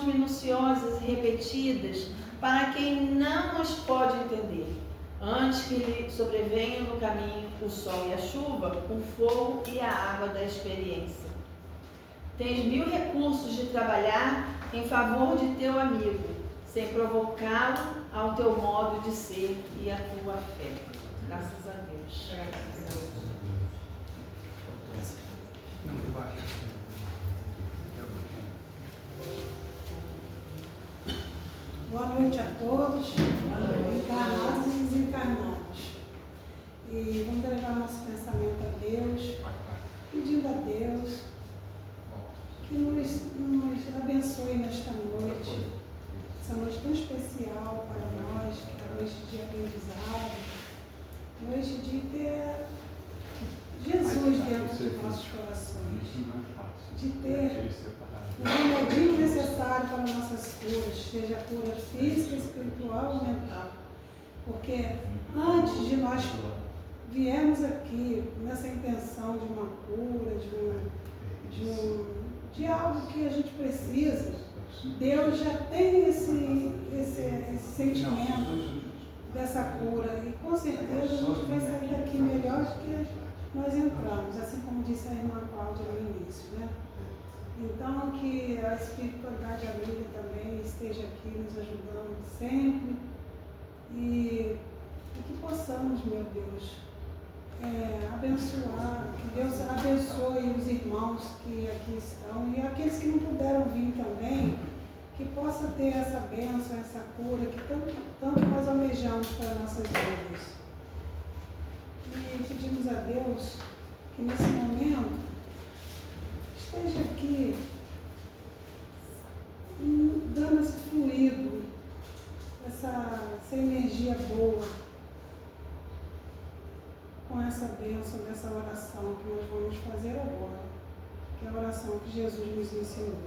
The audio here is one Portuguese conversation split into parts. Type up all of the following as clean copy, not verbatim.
minuciosas e repetidas para quem não as pode entender, antes que lhe sobrevenham no caminho o sol e a chuva, o fogo e a água da experiência. Tens 1000 recursos de trabalhar em favor de teu amigo, sem provocá-lo ao teu modo de ser e à tua fé. Graças a Deus. Boa noite a todos, encarnados e desencarnados. E vamos levar nosso pensamento a Deus, pedindo a Deus que nos abençoe nesta noite, essa noite tão especial para nós, que é a noite de aprendizado, noite de ter Jesus dentro dos nossos corações, de ter o remedinho necessário para nossas curas, seja cura física, espiritual ou mental. Porque antes de nós viemos aqui nessa intenção de uma cura, de algo que a gente precisa, Deus já tem esse sentimento dessa cura. E com certeza a gente vai sair daqui melhor do que nós entramos, assim como disse a irmã Cláudia no início, né? Então, que a espiritualidade amiga também esteja aqui nos ajudando sempre e que possamos, meu Deus, abençoar, que Deus abençoe os irmãos que aqui estão e aqueles que não puderam vir também, que possa ter essa bênção, essa cura que tanto nós almejamos para nossas vidas. E pedimos a Deus que nesse momento esteja aqui dando esse fluido, essa energia boa, com essa bênção, dessa oração que nós vamos fazer agora, que é a oração que Jesus nos ensinou.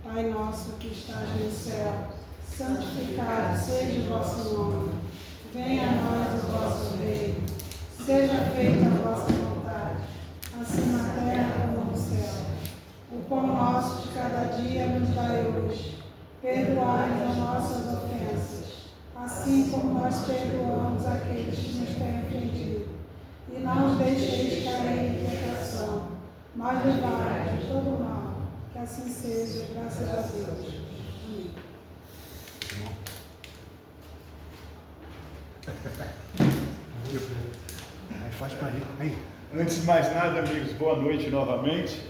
Pai nosso que estás no céu, santificado seja o vosso nome, venha a nós o vosso reino, seja feita a vossa vontade, assim na terra como no céu. O pão nosso de cada dia nos dai hoje. Perdoai as nossas ofensas, assim como nós perdoamos aqueles que nos têm ofendido. E não nos deixeis cair em tentação, mas livrai-nos de todo mal. Que assim seja, graças a Deus. Amém. Faz para aí. Antes de mais nada, amigos, boa noite novamente.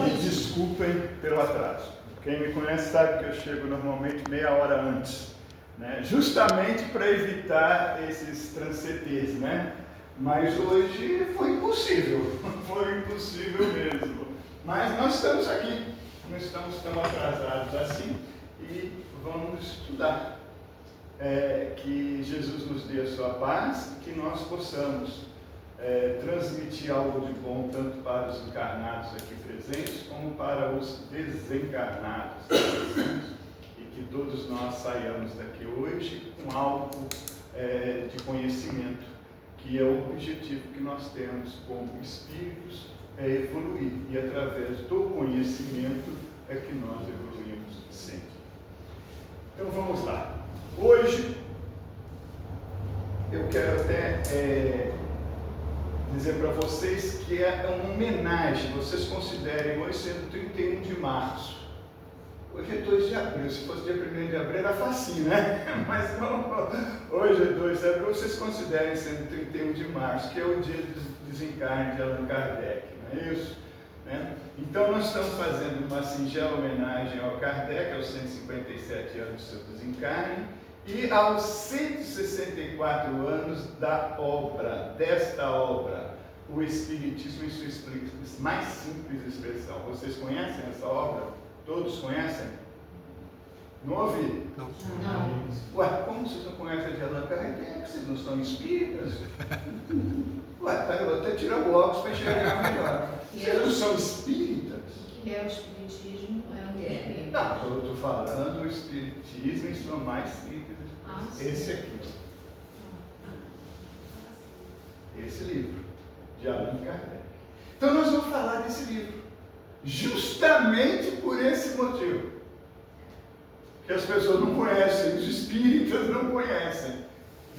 E desculpem pelo atraso. Quem me conhece sabe que eu chego normalmente meia hora antes, né? Justamente para evitar esses transetes, né? Mas hoje foi impossível mesmo. Mas nós estamos aqui, não estamos tão atrasados assim e vamos estudar. Que Jesus nos dê a sua paz e que nós possamos transmitir algo de bom tanto para os encarnados aqui presentes como para os desencarnados e que todos nós saiamos daqui hoje com algo de conhecimento, que é o objetivo que nós temos como espíritos, evoluir, e através do conhecimento é que nós evoluímos sempre. Então vamos lá. Hoje eu quero até dizer para vocês que é uma homenagem. Vocês considerem hoje sendo 31 de março. Hoje é 2 de abril. Se fosse dia 1º de abril era facinho, né? Mas como hoje é 2 de abril, vocês considerem sendo 31 de março, que é o dia do desencarne de Allan Kardec, não é isso? Né? Então nós estamos fazendo uma singela homenagem ao Kardec, aos 157 anos do seu desencarne, e aos 164 anos desta obra, o Espiritismo em sua mais simples expressão. Vocês conhecem essa obra? Todos conhecem? Não ouvi? Não. Ué, como vocês não conhecem a de Allan Kardec? Vocês não são espíritas? Ué, eu até tirar o óculos para enxergar melhor. Vocês não são espíritas? O que é o Espiritismo? Não, eu estou falando o Espiritismo em sua mais simples. Esse aqui. Esse livro, de Allan Kardec. Então nós vamos falar desse livro, justamente por esse motivo. que as pessoas não conhecem, os espíritas não conhecem.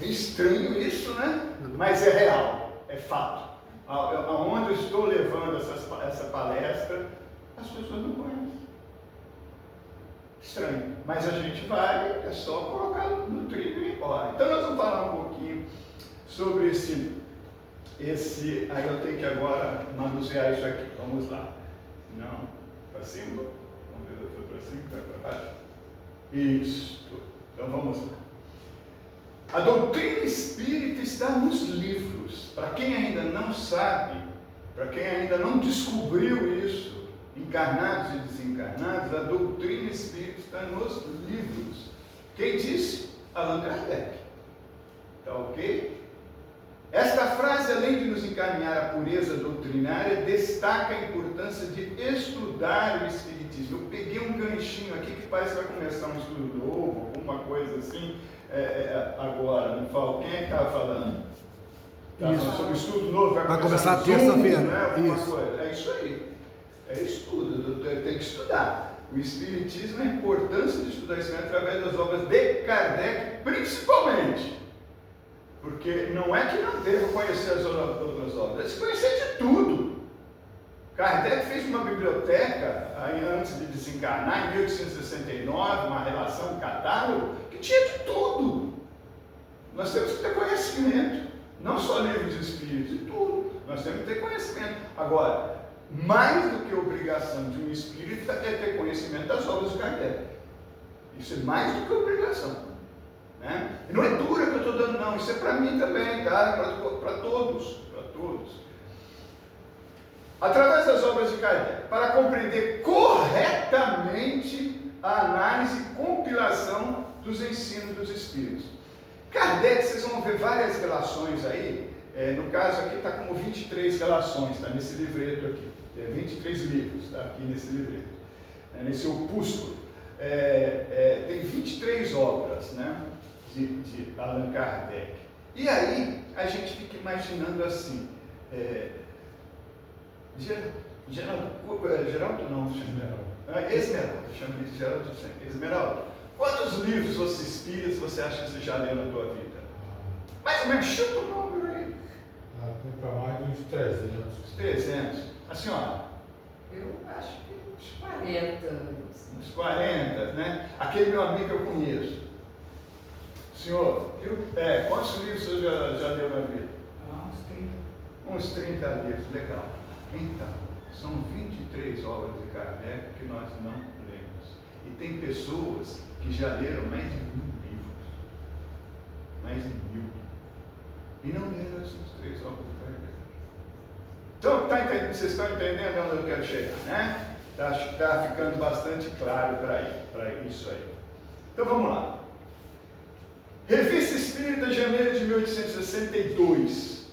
É estranho isso, né? Mas é real, é fato. Aonde eu estou levando essa palestra, as pessoas não conhecem. Estranho. Mas a gente vai, é só colocar no trilho e ir embora. Então nós vamos falar um pouquinho sobre esse. Aí eu tenho que agora manusear isso aqui. Vamos lá. Não, para cima. Vamos ver se foi para cima, para baixo. Isso. Então vamos lá. A doutrina espírita está nos livros. Para quem ainda não sabe, para quem ainda não descobriu isso, encarnados e desencarnados, a doutrina espírita está nos livros. Quem disse? Allan Kardec. Está ok? Esta frase, além de nos encaminhar à pureza doutrinária, destaca a importância de estudar o Espiritismo. Eu peguei um ganchinho aqui que parece que vai começar um estudo novo, alguma coisa assim, agora, não falo. Quem é que estava falando? Estava falando sobre o estudo novo, vai começar terça-feira. Né? Isso. É isso aí. É estudo, tem que estudar. O Espiritismo, a importância de estudar isso através das obras de Kardec, principalmente. Porque não é que não deva conhecer as outras obras, é se conhecer de tudo. Kardec fez uma biblioteca, antes de desencarnar, em 1869, uma relação, um catálogo, que tinha de tudo. Nós temos que ter conhecimento, não só livros espíritos, de tudo. Nós temos que ter conhecimento. Agora, mais do que obrigação de um espírita é ter conhecimento das obras de Kardec. Isso é mais do que obrigação. Né? E não é dura que eu estou dando, não. Isso é para mim também, tá? Para todos. Para todos. Através das obras de Kardec, para compreender corretamente a análise e compilação dos ensinos dos espíritos. Kardec, vocês vão ver várias relações aí. No caso aqui está como 23 relações, tá? Nesse livreto aqui. 23 livros, tá? Aqui nesse livreto. Nesse opúsculo. Tem 23 obras, né? De Allan Kardec. E aí a gente fica imaginando assim, Geraldo não, Esmeralda, chama de Geraldo sempre. Esmeralda, quantos livros você espíritas você acha que você já leu na tua vida? Mais ou menos, chuta o número aí. Tem para mais de uns 300. 300. A senhora? Eu acho que uns 40. Uns 40, né? Aquele meu amigo que eu conheço. Senhor, quantos livros você já leu na vida? Uns 30 livros, legal. Então, são 23 obras de Kardec que nós não lemos. E tem pessoas que já leram mais de 1000 livros. Mais de 1000. E não leram essas 3 obras de Kardec. Então, vocês estão entendendo onde eu quero chegar, né? Está ficando bastante claro para isso aí. Então, vamos lá. Revista Espírita, janeiro de 1862.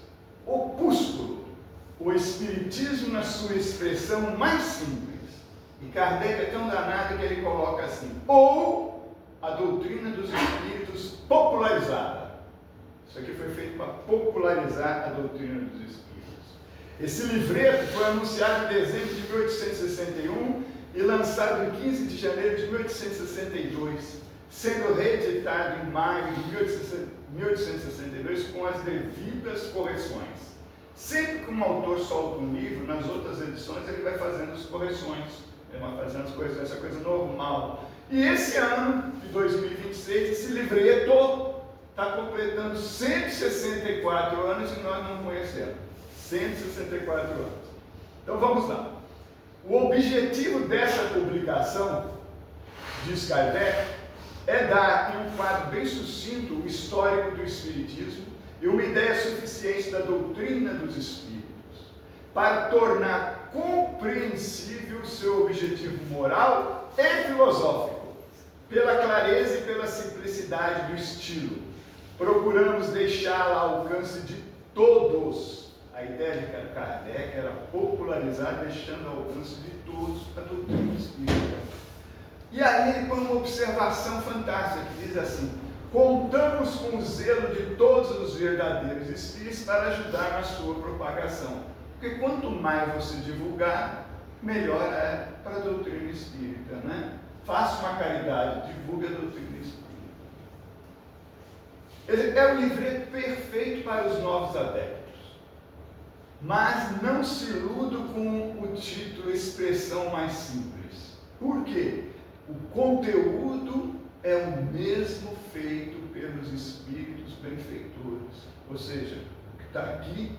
Opúsculo. O Espiritismo na sua expressão mais simples. E Kardec é tão danado que ele coloca assim: ou a doutrina dos Espíritos popularizada. Isso aqui foi feito para popularizar a doutrina dos Espíritos. Esse livreto foi anunciado em dezembro de 1861 e lançado em 15 de janeiro de 1862. Sendo reeditado em maio de 1862 com as devidas correções. Sempre que um autor solta um livro, nas outras edições ele vai fazendo as correções. Ele vai fazendo as correções, essa coisa normal. E esse ano, de 2026, esse livreto está completando 164 anos e nós não conhecemos. 164 anos. Então vamos lá. O objetivo dessa publicação, diz Kardec, é dar, em um quadro bem sucinto, o histórico do Espiritismo e uma ideia suficiente da doutrina dos Espíritos, para tornar compreensível o seu objetivo moral e filosófico, pela clareza e pela simplicidade do estilo. Procuramos deixá-la ao alcance de todos. A ideia de Kardec era popularizar, deixando ao alcance de todos a doutrina espírita. E aí ele põe uma observação fantástica que diz assim: contamos com o zelo de todos os verdadeiros espíritos para ajudar na sua propagação. Porque quanto mais você divulgar, melhor é para a doutrina espírita, né? faça uma caridade, divulgue a doutrina espírita. É o livreto perfeito para os novos adeptos. Mas não se iluda com o título Expressão Mais Simples. Por quê? O conteúdo é o mesmo feito pelos espíritos benfeitores. Ou seja, o que está aqui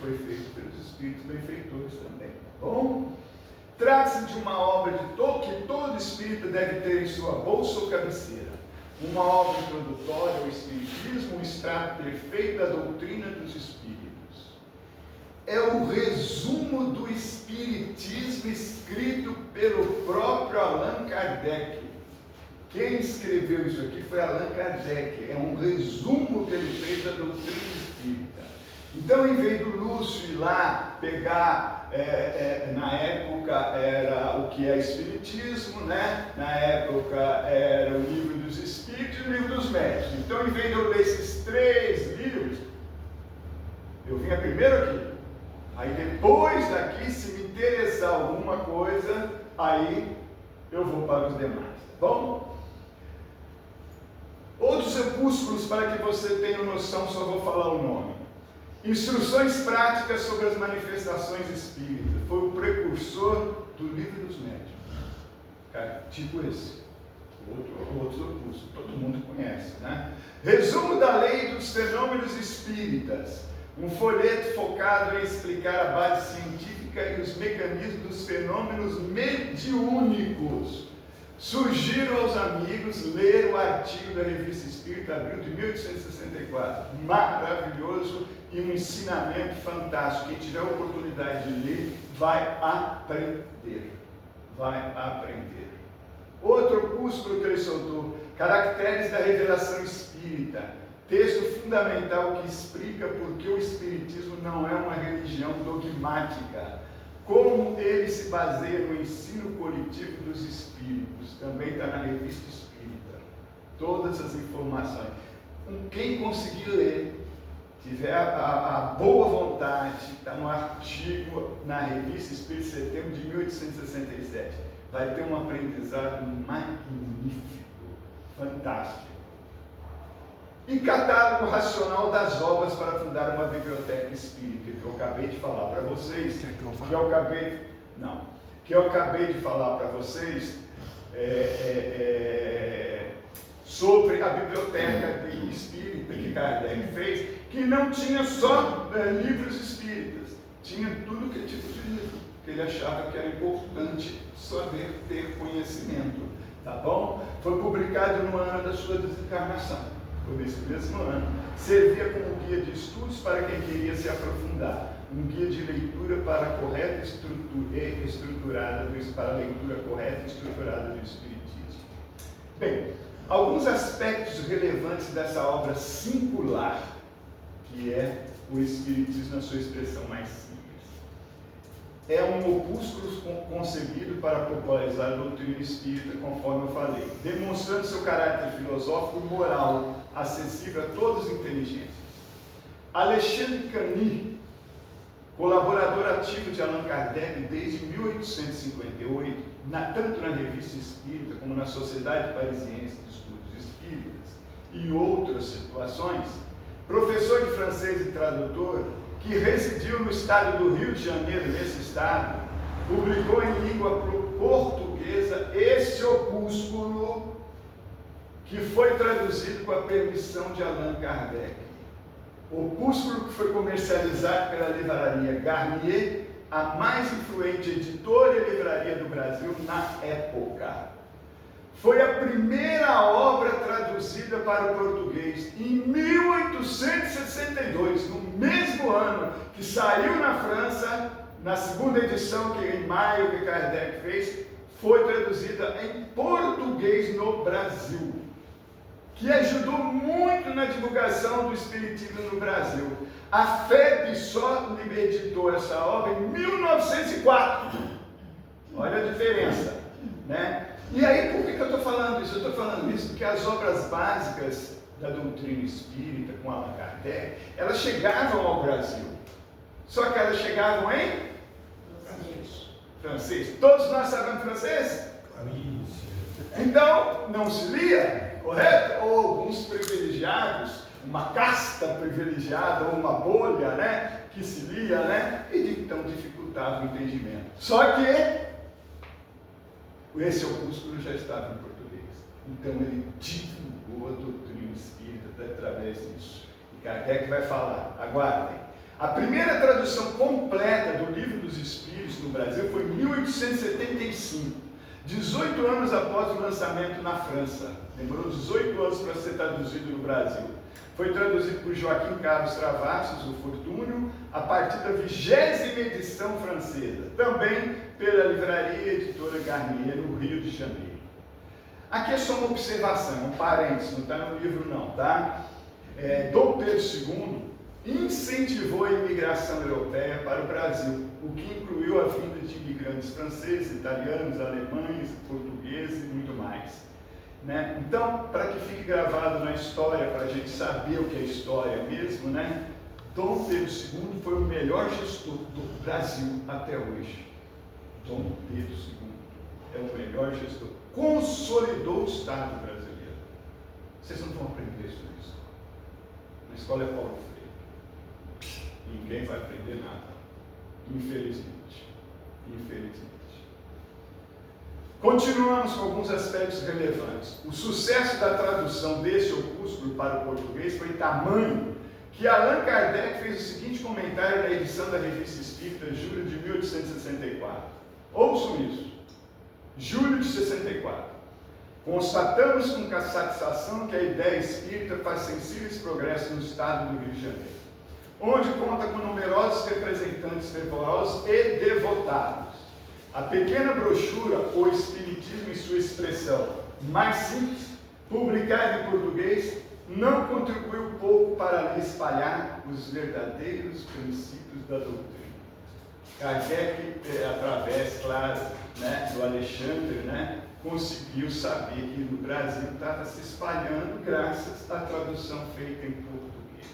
foi feito pelos espíritos benfeitores também. Bom? Trata-se de uma obra que todo espírita deve ter em sua bolsa ou cabeceira. Uma obra introdutória ao espiritismo, um extrato perfeito da doutrina dos espíritos. É o resumo do espiritismo escrito pelo próprio Allan Kardec. Quem escreveu isso aqui foi Allan Kardec. É um resumo que ele fez da doutrina espírita. Então, em vez do Lúcio ir lá pegar, na época era o que é espiritismo, né? Na época era o livro dos espíritos e o livro dos médiuns. Então, em vez de eu ler esses 3 livros, eu vinha primeiro aqui. Aí depois daqui, se me interessar alguma coisa, aí eu vou para os demais. Tá bom? Outros opúsculos, para que você tenha noção, só vou falar o nome. Instruções práticas sobre as manifestações espíritas. Foi o precursor do livro dos médiuns. Cara, tipo esse. Outros opúsculos, todo mundo conhece, né? Resumo da lei dos fenômenos espíritas. Um folheto focado em explicar a base científica e os mecanismos dos fenômenos mediúnicos. Sugiro aos amigos ler o artigo da Revista Espírita, abril de 1864. Maravilhoso e um ensinamento fantástico. Quem tiver a oportunidade de ler, vai aprender. Vai aprender. Outro opúsculo que ele soltou, Caracteres da Revelação Espírita. Texto fundamental que explica por que o Espiritismo não é uma religião dogmática. Como ele se baseia no ensino coletivo dos espíritos. Também está na Revista Espírita. Todas as informações. Quem conseguir ler, tiver a boa vontade, está no artigo na Revista Espírita, setembro de 1867. Vai ter um aprendizado magnífico, fantástico. E catálogo racional das obras para fundar uma biblioteca espírita, que eu acabei de falar para vocês, que eu acabei de falar para vocês sobre a biblioteca espírita que Kardec fez, que não tinha só livros espíritas, tinha tudo que tipo de livro, que ele achava que era importante saber ter conhecimento, tá bom? Foi publicado no ano da sua desencarnação. Por esse mesmo ano, servia como guia de estudos para quem queria se aprofundar, um guia de leitura para a correta para a leitura correta e estruturada do Espiritismo. Bem, alguns aspectos relevantes dessa obra singular, que é o Espiritismo na sua expressão mais simples. É um opúsculo concebido para popularizar a doutrina espírita, conforme eu falei, demonstrando seu caráter filosófico e moral, acessível a todos os inteligentes. Alexandre Camus, colaborador ativo de Allan Kardec desde 1858, tanto na Revista Espírita como na Sociedade Parisiense de Estudos Espíritas e outras situações, professor de francês e tradutor, que residiu no estado do Rio de Janeiro, nesse estado, publicou em língua portuguesa esse opúsculo que foi traduzido com a permissão de Allan Kardec. Opúsculo que foi comercializado pela livraria Garnier, a mais influente editora e livraria do Brasil na época. Foi a primeira obra traduzida para o português em 1862, no mesmo ano que saiu na França, na segunda edição, que em maio que Kardec fez, foi traduzida em português no Brasil, que ajudou muito na divulgação do Espiritismo no Brasil. A FEB só editou essa obra em 1904. Olha a diferença, né? E aí, por que eu estou falando isso? Eu estou falando isso porque as obras básicas da doutrina espírita com Allan Kardec, elas chegavam ao Brasil. Só que elas chegavam em francês. Todos nós sabemos francês? Então, não se lia, correto? Ou alguns privilegiados, uma casta privilegiada, ou uma bolha, né, que se lia, né, e então dificultava o entendimento. Só que esse opúsculo já estava em português. Então ele divulgou a doutrina espírita através disso. E Kardec vai falar, aguardem. A primeira tradução completa do Livro dos Espíritos no Brasil foi em 1875, 18 anos após o lançamento na França. Demorou 18 anos para ser traduzido no Brasil. Foi traduzido por Joaquim Carlos Travassos, o Fortúnio, a partir da 20ª edição francesa, também pela Livraria Editora Garnier, no Rio de Janeiro. Aqui é só uma observação, um parênteses, não está no livro não, tá? Dom Pedro II incentivou a imigração europeia para o Brasil, o que incluiu a vinda de imigrantes franceses, italianos, alemães, portugueses e muito mais. Né? Então, para que fique gravado na história, para a gente saber o que é história mesmo, né? Dom Pedro II foi o melhor gestor do Brasil até hoje. Dom Pedro II é o melhor gestor. Consolidou o Estado brasileiro. Vocês não vão aprender isso na escola. Na escola é Paulo Freire. Ninguém vai aprender nada. Infelizmente. Infelizmente. Continuamos com alguns aspectos relevantes. O sucesso da tradução desse opúsculo para o português foi tamanho que Allan Kardec fez o seguinte comentário na edição da Revista Espírita, julho de 1864. Ouçam isso. Julho de 64. Constatamos com satisfação que a ideia espírita faz sensíveis progressos no estado do Rio de Janeiro, onde conta com numerosos representantes fervorosos e devotados. A pequena brochura, O Espiritismo em sua expressão mais simples, publicada em português, não contribuiu pouco para espalhar os verdadeiros princípios da doutrina. Kardec, através, claro, né, do Alexandre, né, conseguiu saber que no Brasil estava se espalhando graças à tradução feita em português.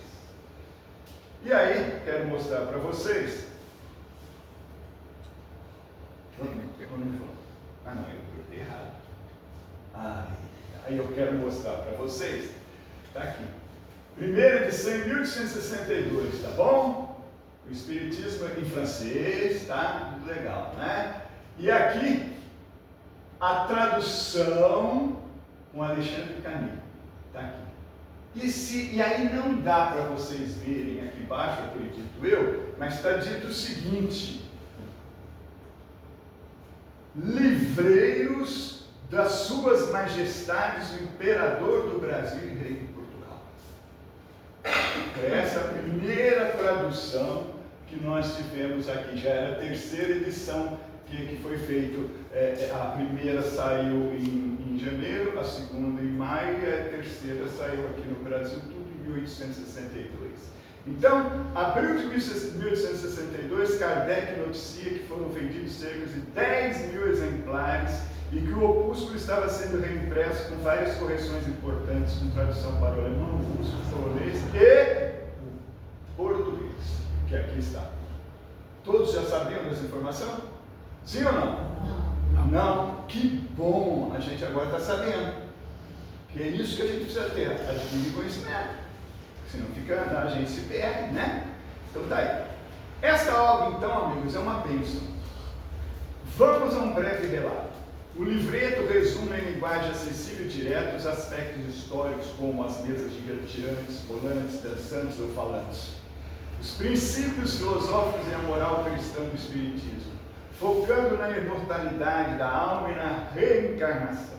E aí, quero mostrar para vocês. Ah, não, eu botei errado. Aí eu quero mostrar para vocês. Está aqui. Primeira edição em 1862, tá bom? O Espiritismo em francês, tá? Muito legal, né? E aqui, a tradução com Alexandre Camus. Está aqui. E aí não dá para vocês verem aqui embaixo, acredito eu, mas está dito o seguinte: livreiros das suas majestades, o imperador do Brasil e rei de Portugal. Essa é a primeira tradução que nós tivemos aqui, já era a terceira edição que foi feito. A primeira saiu em janeiro, a segunda em maio e a terceira saiu aqui no Brasil, tudo em 1862. Então, abril de 1862, Kardec noticia que foram vendidos cerca de 10 mil exemplares e que o opúsculo estava sendo reimpresso com várias correções importantes, com tradução para o alemão, russo, polonês e português, que aqui está. Todos já sabiam dessa informação? Sim ou não? Não? Que bom! A gente agora está sabendo. Que é isso que a gente precisa ter, adquirir conhecimento. Senão a gente se perde, né? Então tá aí. Essa obra, então, amigos, é uma bênção. Vamos a um breve relato. O livreto resume em linguagem acessível e direta os aspectos históricos, como as mesas gigantes, volantes, dançantes ou falantes, os princípios filosóficos e a moral cristã do Espiritismo, focando na imortalidade da alma e na reencarnação.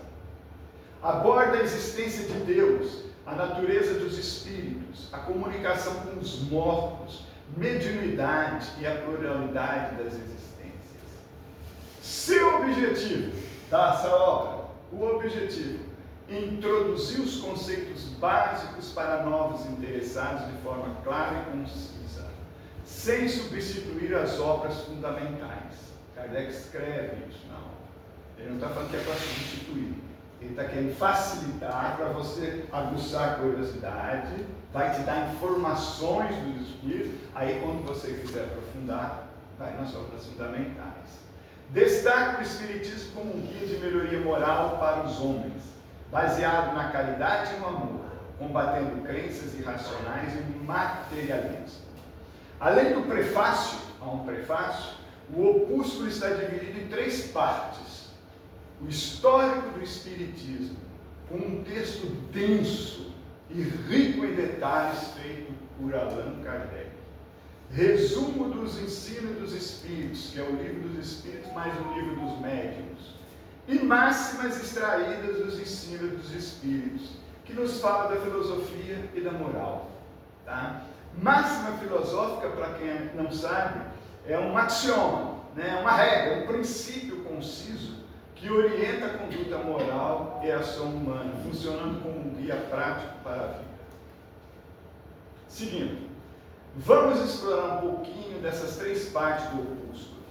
Aborda a existência de Deus, a natureza dos espíritos, a comunicação com os mortos, mediunidade e a pluralidade das existências. Seu objetivo dessa obra, o objetivo, introduzir os conceitos básicos para novos interessados de forma clara e concisa, sem substituir as obras fundamentais. Kardec escreve isso, não. Ele não está falando que é para substituir. Ele está querendo facilitar para você aguçar a curiosidade, vai te dar informações dos espíritos, aí quando você quiser aprofundar, vai nas obras fundamentais. Destaca o Espiritismo como um guia de melhoria moral para os homens, baseado na caridade e no amor, combatendo crenças irracionais e materialismo. Além do prefácio, há um prefácio, o opúsculo está dividido em 3 partes. O histórico do Espiritismo, com um texto denso e rico em detalhes feito por Allan Kardec. Resumo dos ensinos dos Espíritos, que é o livro dos Espíritos mais o livro dos médiuns. E máximas extraídas dos ensinos dos Espíritos, que nos fala da filosofia e da moral. Tá? Máxima filosófica, para quem não sabe, é um axioma, né? Uma regra, um princípio conciso que orienta a conduta moral e a ação humana, funcionando como um guia prático para a vida. Seguindo, vamos explorar um pouquinho dessas 3 partes do opúsculo.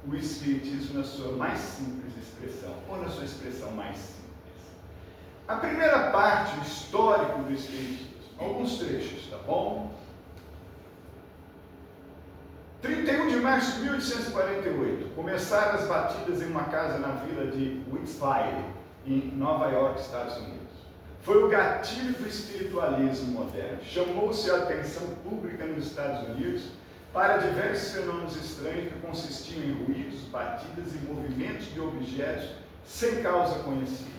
O Espiritismo na sua mais simples expressão, ou na sua expressão mais simples. A primeira parte, o histórico do Espiritismo, alguns trechos, tá bom? 31 de março de 1848, começaram as batidas em uma casa na vila de Woodsville, em Nova York, Estados Unidos. Foi o gatilho do espiritualismo moderno. Chamou-se a atenção pública nos Estados Unidos para diversos fenômenos estranhos que consistiam em ruídos, batidas e movimentos de objetos sem causa conhecida.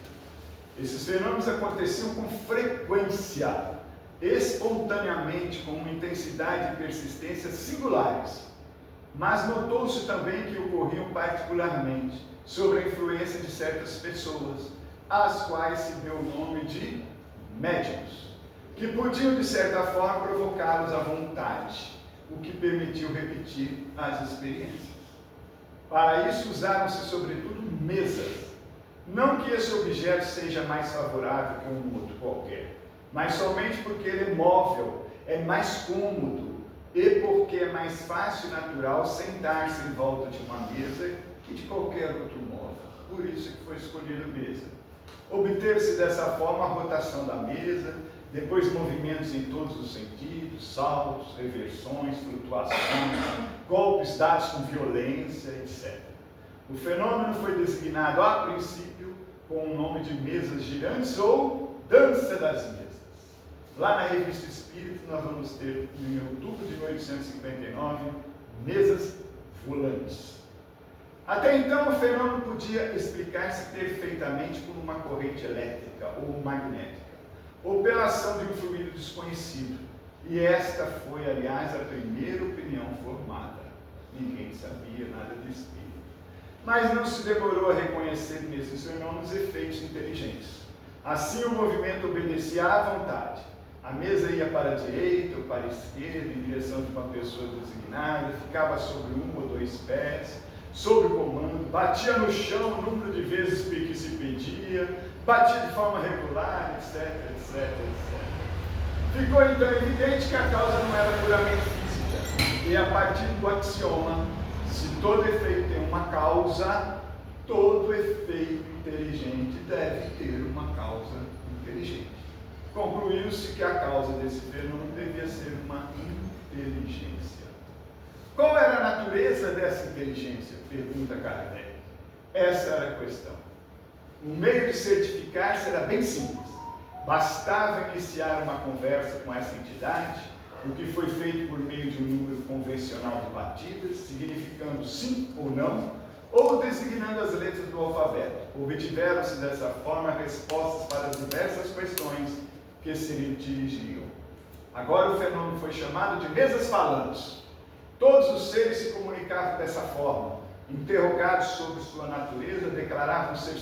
Esses fenômenos aconteciam com frequência, espontaneamente, com uma intensidade e persistência singulares. Mas notou-se também que ocorriam particularmente sob a influência de certas pessoas, às quais se deu o nome de médiuns, que podiam, de certa forma, provocá-los à vontade, o que permitiu repetir as experiências. Para isso, usaram-se, sobretudo, mesas. Não que esse objeto seja mais favorável que um outro qualquer, mas somente porque ele é móvel, é mais cômodo, e porque é mais fácil e natural sentar-se em volta de uma mesa que de qualquer outro móvel. Por isso que foi escolhida a mesa. Obteve-se dessa forma a rotação da mesa, depois movimentos em todos os sentidos, saltos, reversões, flutuações, golpes dados com violência, etc. O fenômeno foi designado a princípio com o nome de mesas girantes ou dança das mesas. Lá na Revista Espírita nós vamos ter, em outubro de 1859, mesas volantes. Até então o fenômeno podia explicar-se perfeitamente por uma corrente elétrica ou magnética, ou pela ação de um fluido desconhecido. E esta foi, aliás, a primeira opinião formada. Ninguém sabia nada de espírito. Mas não se demorou a reconhecer nesses fenômenos efeitos inteligentes. Assim o movimento obedecia à vontade. A mesa ia para a direita ou para a esquerda, em direção de uma pessoa designada, ficava sobre 1 ou 2 pés, sob o comando, batia no chão o número de vezes que se pedia, batia de forma regular, etc, etc, etc. Ficou então evidente que a causa não era puramente física, e a partir do axioma, se todo efeito tem uma causa, todo efeito inteligente deve ter uma causa inteligente. Concluiu-se que a causa desse fenômeno devia ser uma inteligência. Qual era a natureza dessa inteligência? Pergunta Kardec. Essa era a questão. O meio de certificar-se era bem simples. Bastava iniciar uma conversa com essa entidade, o que foi feito por meio de um número convencional de batidas, significando sim ou não, ou designando as letras do alfabeto. Obtiveram-se dessa forma respostas para as diversas questões que se lhe dirigiam. Agora o fenômeno foi chamado de mesas falantes. Todos os seres se comunicavam dessa forma. Interrogados sobre sua natureza, declaravam ser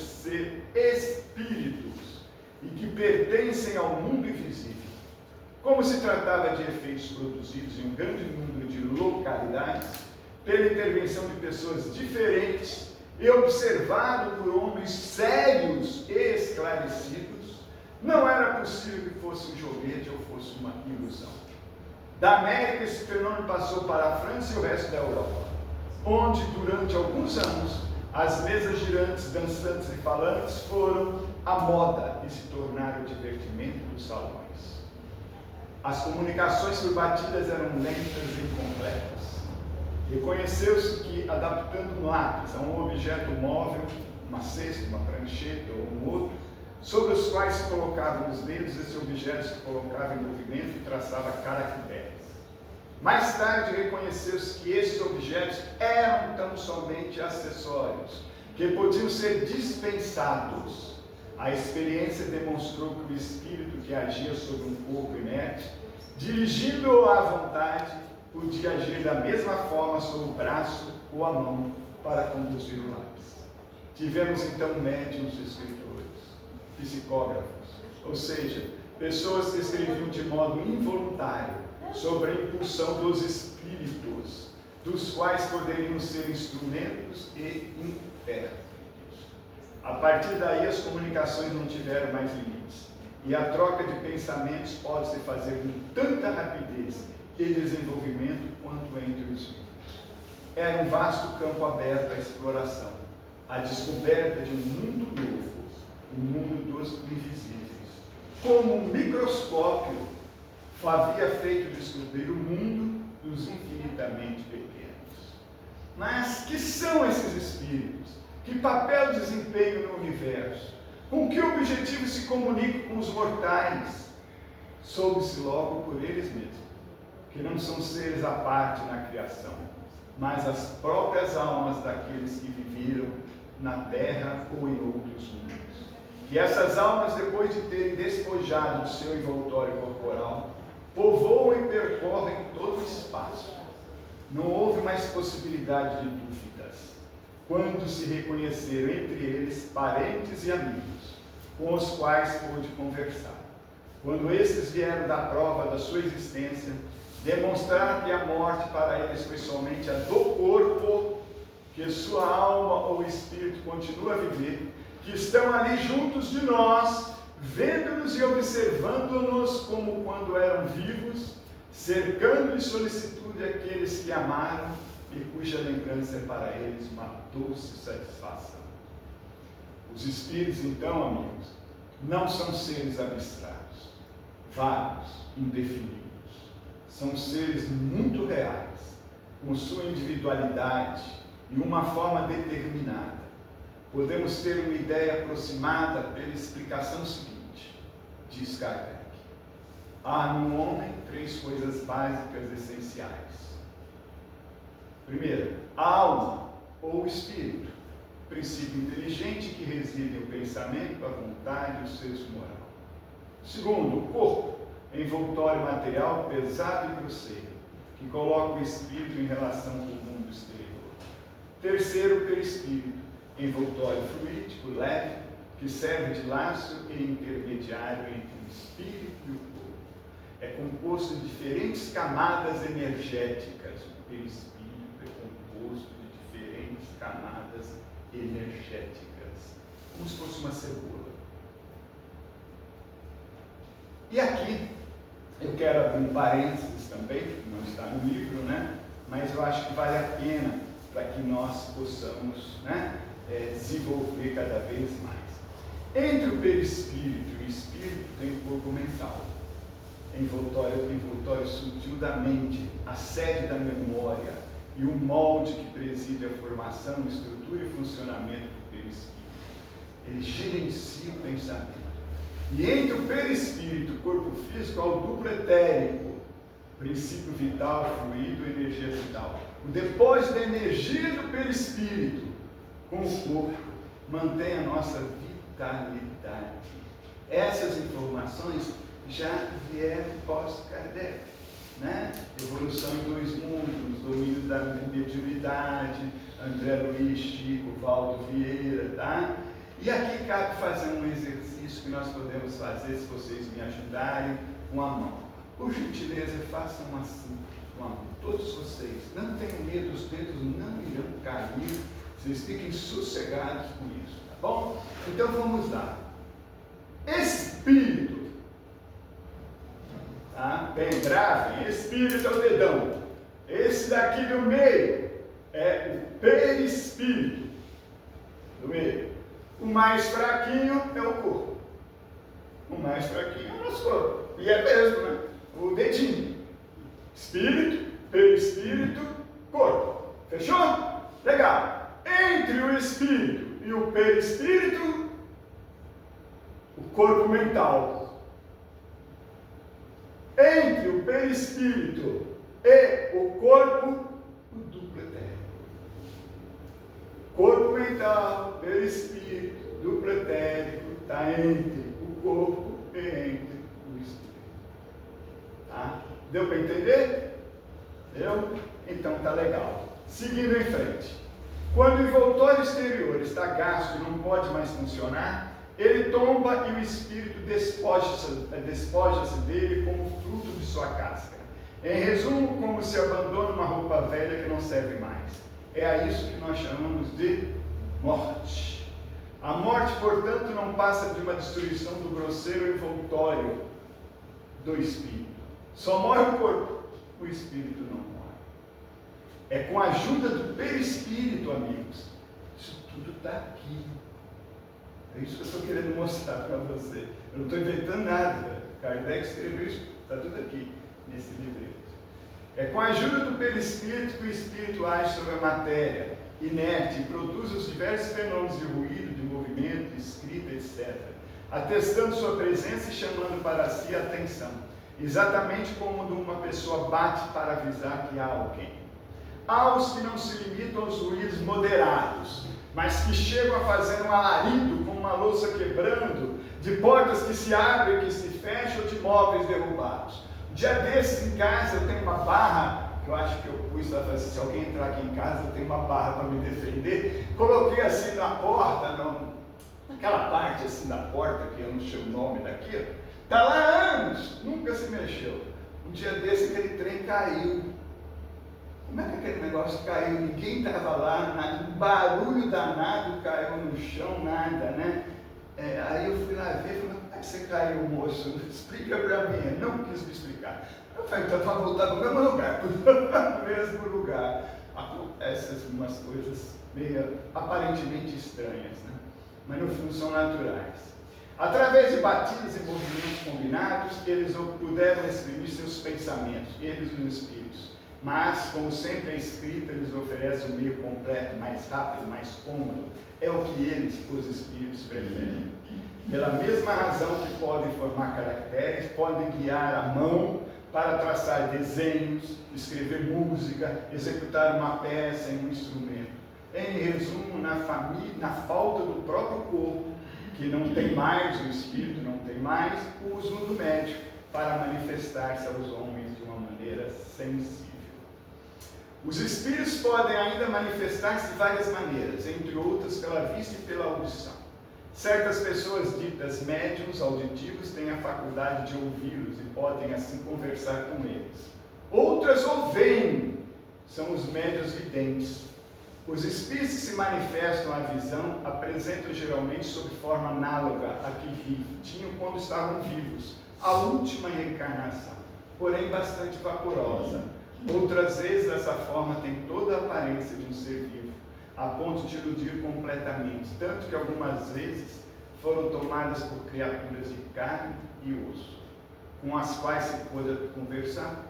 espíritos e que pertencem ao mundo invisível. Como se tratava de efeitos produzidos em um grande número de localidades, pela intervenção de pessoas diferentes e observado por homens sérios e esclarecidos, não era possível que fosse um joguete ou fosse uma ilusão. Da América, esse fenômeno passou para a França e o resto da Europa, onde, durante alguns anos, as mesas girantes, dançantes e falantes foram a moda e se tornaram o divertimento dos salões. As comunicações por batidas eram lentas e incompletas. Reconheceu-se que, adaptando um lápis a um objeto móvel, uma cesta, uma prancheta ou um outro, sobre os quais se colocavam os dedos, esse objeto se colocava em movimento e traçava caracteres. Mais tarde reconheceu-se que esses objetos eram tão somente acessórios, que podiam ser dispensados. A experiência demonstrou que o espírito que agia sobre um corpo inerte, dirigindo-o à vontade, podia agir da mesma forma sobre o braço ou a mão para conduzir o lápis. Tivemos então médiuns escritores, psicógrafos, ou seja, pessoas que escreviam de modo involuntário sobre a impulsão dos espíritos, dos quais poderiam ser instrumentos e intérpretes. A partir daí as comunicações não tiveram mais limites, e a troca de pensamentos pode se fazer com tanta rapidez e desenvolvimento quanto entre os vivos. Era um vasto campo aberto à exploração, à descoberta de um mundo novo, o mundo dos invisíveis. Como um microscópio havia feito descobrir o mundo dos infinitamente pequenos. Mas que são esses espíritos? Que papel desempenham no universo? Com que objetivo se comunicam com os mortais? Soube-se logo por eles mesmos, que não são seres à parte na criação, mas as próprias almas daqueles que viveram na terra ou em outros mundos. E essas almas, depois de terem despojado do seu envoltório corporal, povoam e percorrem todo o espaço. Não houve mais possibilidade de dúvidas, quando se reconheceram entre eles parentes e amigos, com os quais pôde conversar. Quando esses vieram dar prova da sua existência, demonstraram que a morte para eles foi somente a do corpo, que sua alma ou espírito continua a viver, que estão ali juntos de nós, vendo-nos e observando-nos como quando eram vivos, cercando em solicitude aqueles que amaram e cuja lembrança é para eles uma doce satisfação. Os espíritos, então, amigos, não são seres abstratos, vagos, indefinidos. São seres muito reais, com sua individualidade e uma forma determinada. Podemos ter uma ideia aproximada pela explicação seguinte, diz Kardec. Há no homem 3 coisas básicas essenciais. Primeiro, a alma ou espírito, princípio inteligente que reside no pensamento, a vontade e o senso moral. Segundo, o corpo, envoltório material pesado e grosseiro, que coloca o espírito em relação com o mundo exterior. Terceiro, o perispírito, envoltório fluídico, leve, que serve de laço e intermediário entre o espírito e o corpo. É composto de diferentes camadas energéticas. O perispírito é composto de diferentes camadas energéticas, como se fosse uma cebola. E aqui eu quero abrir um parênteses também, que não está no livro, mas eu acho que vale a pena para que nós possamos desenvolver cada vez mais. Entre o perispírito e o espírito tem o corpo mental, envoltório sutil da mente, a sede da memória e o molde que preside a formação, estrutura e funcionamento do perispírito. Ele gerencia o pensamento. E entre o perispírito e o corpo físico há o duplo etérico, princípio vital, fluido e energia vital. O depósito da energia do perispírito com o corpo mantém a nossa vitalidade. Essas informações já vieram pós-Kardec, Evolução em 2 mundos, domínio da mediunidade, André Luiz, Chico, Valdo Vieira, E aqui cabe fazer um exercício que nós podemos fazer, se vocês me ajudarem, com a mão. Por gentileza, façam assim, com a mão. Todos vocês, não tenham medo, os dedos não irão cair, vocês fiquem sossegados com isso, tá bom? Então vamos lá. Espírito. Bem grave, espírito é o dedão. Esse daqui do meio é o perispírito. Do meio. O mais fraquinho é o corpo. O mais fraquinho é o nosso corpo. E é mesmo, O dedinho. Espírito, perispírito, corpo. Fechou? Legal. Entre o espírito e o perispírito, o corpo mental. Entre o perispírito e o corpo, o duplo etérico. Corpo mental, perispírito, duplo etérico, está entre o corpo e entre o espírito. Tá? Deu para entender? Deu? Então tá legal. Seguindo em frente. Quando o envoltório exterior está gasto e não pode mais funcionar, ele tomba e o espírito despoja-se dele como fruto de sua casca. Em resumo, como se abandona uma roupa velha que não serve mais. É a isso que nós chamamos de morte. A morte, portanto, não passa de uma destruição do grosseiro envoltório do espírito. Só morre o corpo, o espírito não morre. É com a ajuda do perispírito, amigos. Isso tudo está aqui. É isso que eu estou querendo mostrar para você. Eu não estou inventando nada. Kardec escreveu isso, está tudo aqui, nesse livro. É com a ajuda do perispírito que o espírito age sobre a matéria, inerte, e produz os diversos fenômenos de ruído, de movimento, de escrita, etc., atestando sua presença e chamando para si a atenção, exatamente como quando uma pessoa bate para avisar que há alguém. Há os que não se limitam aos ruídos moderados, mas que chegam a fazer um alarido, como uma louça quebrando, de portas que se abrem e que se fecham, ou de móveis derrubados. Um dia desses em casa eu tenho uma barra, que eu acho que eu pus para fazer, se alguém entrar aqui em casa eu tenho uma barra para me defender, coloquei assim na porta, naquela parte assim da porta, que eu não sei o nome daquilo, está lá há anos, nunca se mexeu. Um dia desse aquele trem caiu. Como é que aquele negócio caiu? Ninguém estava lá, um barulho danado, caiu no chão, nada, né? Aí eu fui lá ver, falei, como é que você caiu, moço? Explica para mim. Ele não quis me explicar. Eu falei, então vai voltar para o mesmo lugar, no mesmo lugar. Acontecem algumas coisas meio aparentemente estranhas, né? Mas no fundo são naturais. Através de batidas e movimentos combinados, eles puderam exprimir seus pensamentos, eles e os espíritos. Mas, como sempre é escrito, eles oferecem um meio completo, mais rápido, mais cômodo. É o que eles, os espíritos, preferem. Pela mesma razão que podem formar caracteres, podem guiar a mão para traçar desenhos, escrever música, executar uma peça em um instrumento. Em resumo, na falta do próprio corpo, que não tem mais, o espírito não tem mais, usam do médico para manifestar-se aos homens de uma maneira sensível. Os espíritos podem ainda manifestar-se de várias maneiras, entre outras pela vista e pela audição. Certas pessoas ditas médiuns auditivos têm a faculdade de ouvi-los e podem assim conversar com eles. Outras o veem, são os médiuns videntes. Os espíritos que se manifestam à visão apresentam geralmente sob forma análoga à que tinham quando estavam vivos, a última reencarnação, porém bastante vaporosa. Outras vezes essa forma tem toda a aparência de um ser vivo, a ponto de iludir completamente, tanto que algumas vezes foram tomadas por criaturas de carne e osso, com as quais se pôde conversar,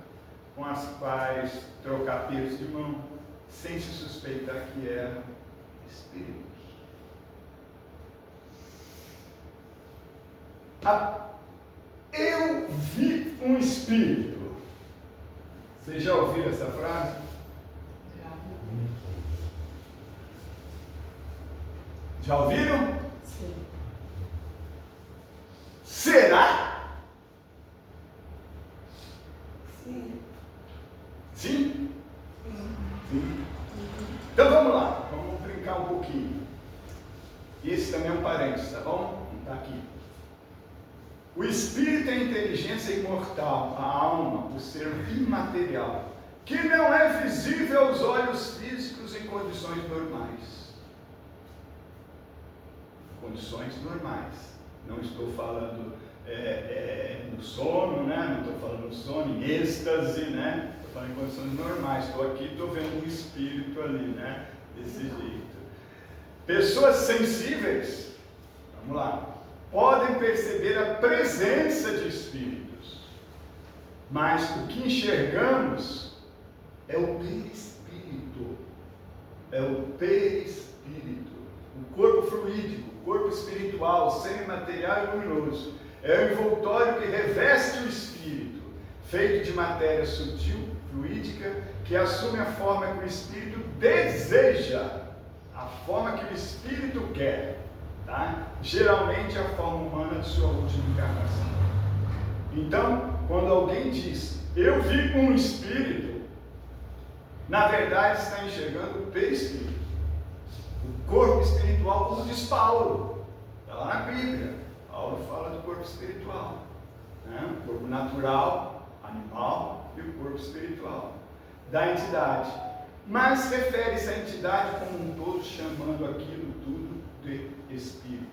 com as quais trocar apertos de mão, sem se suspeitar que eram espíritos. Eu vi um espírito. Vocês já ouviram essa frase? Já ouviram? Sim. Será? Sim. Sim? Sim. Então vamos lá, vamos brincar um pouquinho. Esse também é um parênteses, tá bom? Não está aqui. O espírito é a inteligência imortal, a alma, o ser imaterial, que não é visível aos olhos físicos em condições normais. Condições normais. Não estou falando no sono, né? Não estou falando no sono, em êxtase, né? Estou falando em condições normais. Estou aqui, estou vendo um espírito ali, né? Desse jeito. Pessoas sensíveis, vamos lá, podem perceber a presença de espíritos, mas o que enxergamos é o perispírito. é o perispírito, o corpo fluídico, o corpo espiritual, semimaterial e luminoso. É o envoltório que reveste o espírito, feito de matéria sutil, fluídica, que assume a forma que o espírito deseja, a forma que o espírito quer, tá? Geralmente a forma humana de sua última encarnação. Então, quando alguém diz, eu vi um espírito, na verdade está enxergando o perispírito, o corpo espiritual, como diz Paulo, está lá na Bíblia. Paulo fala do corpo espiritual, né? O corpo natural, animal, e o corpo espiritual da entidade, mas refere-se à entidade como um todo, chamando aquilo tudo de espírito.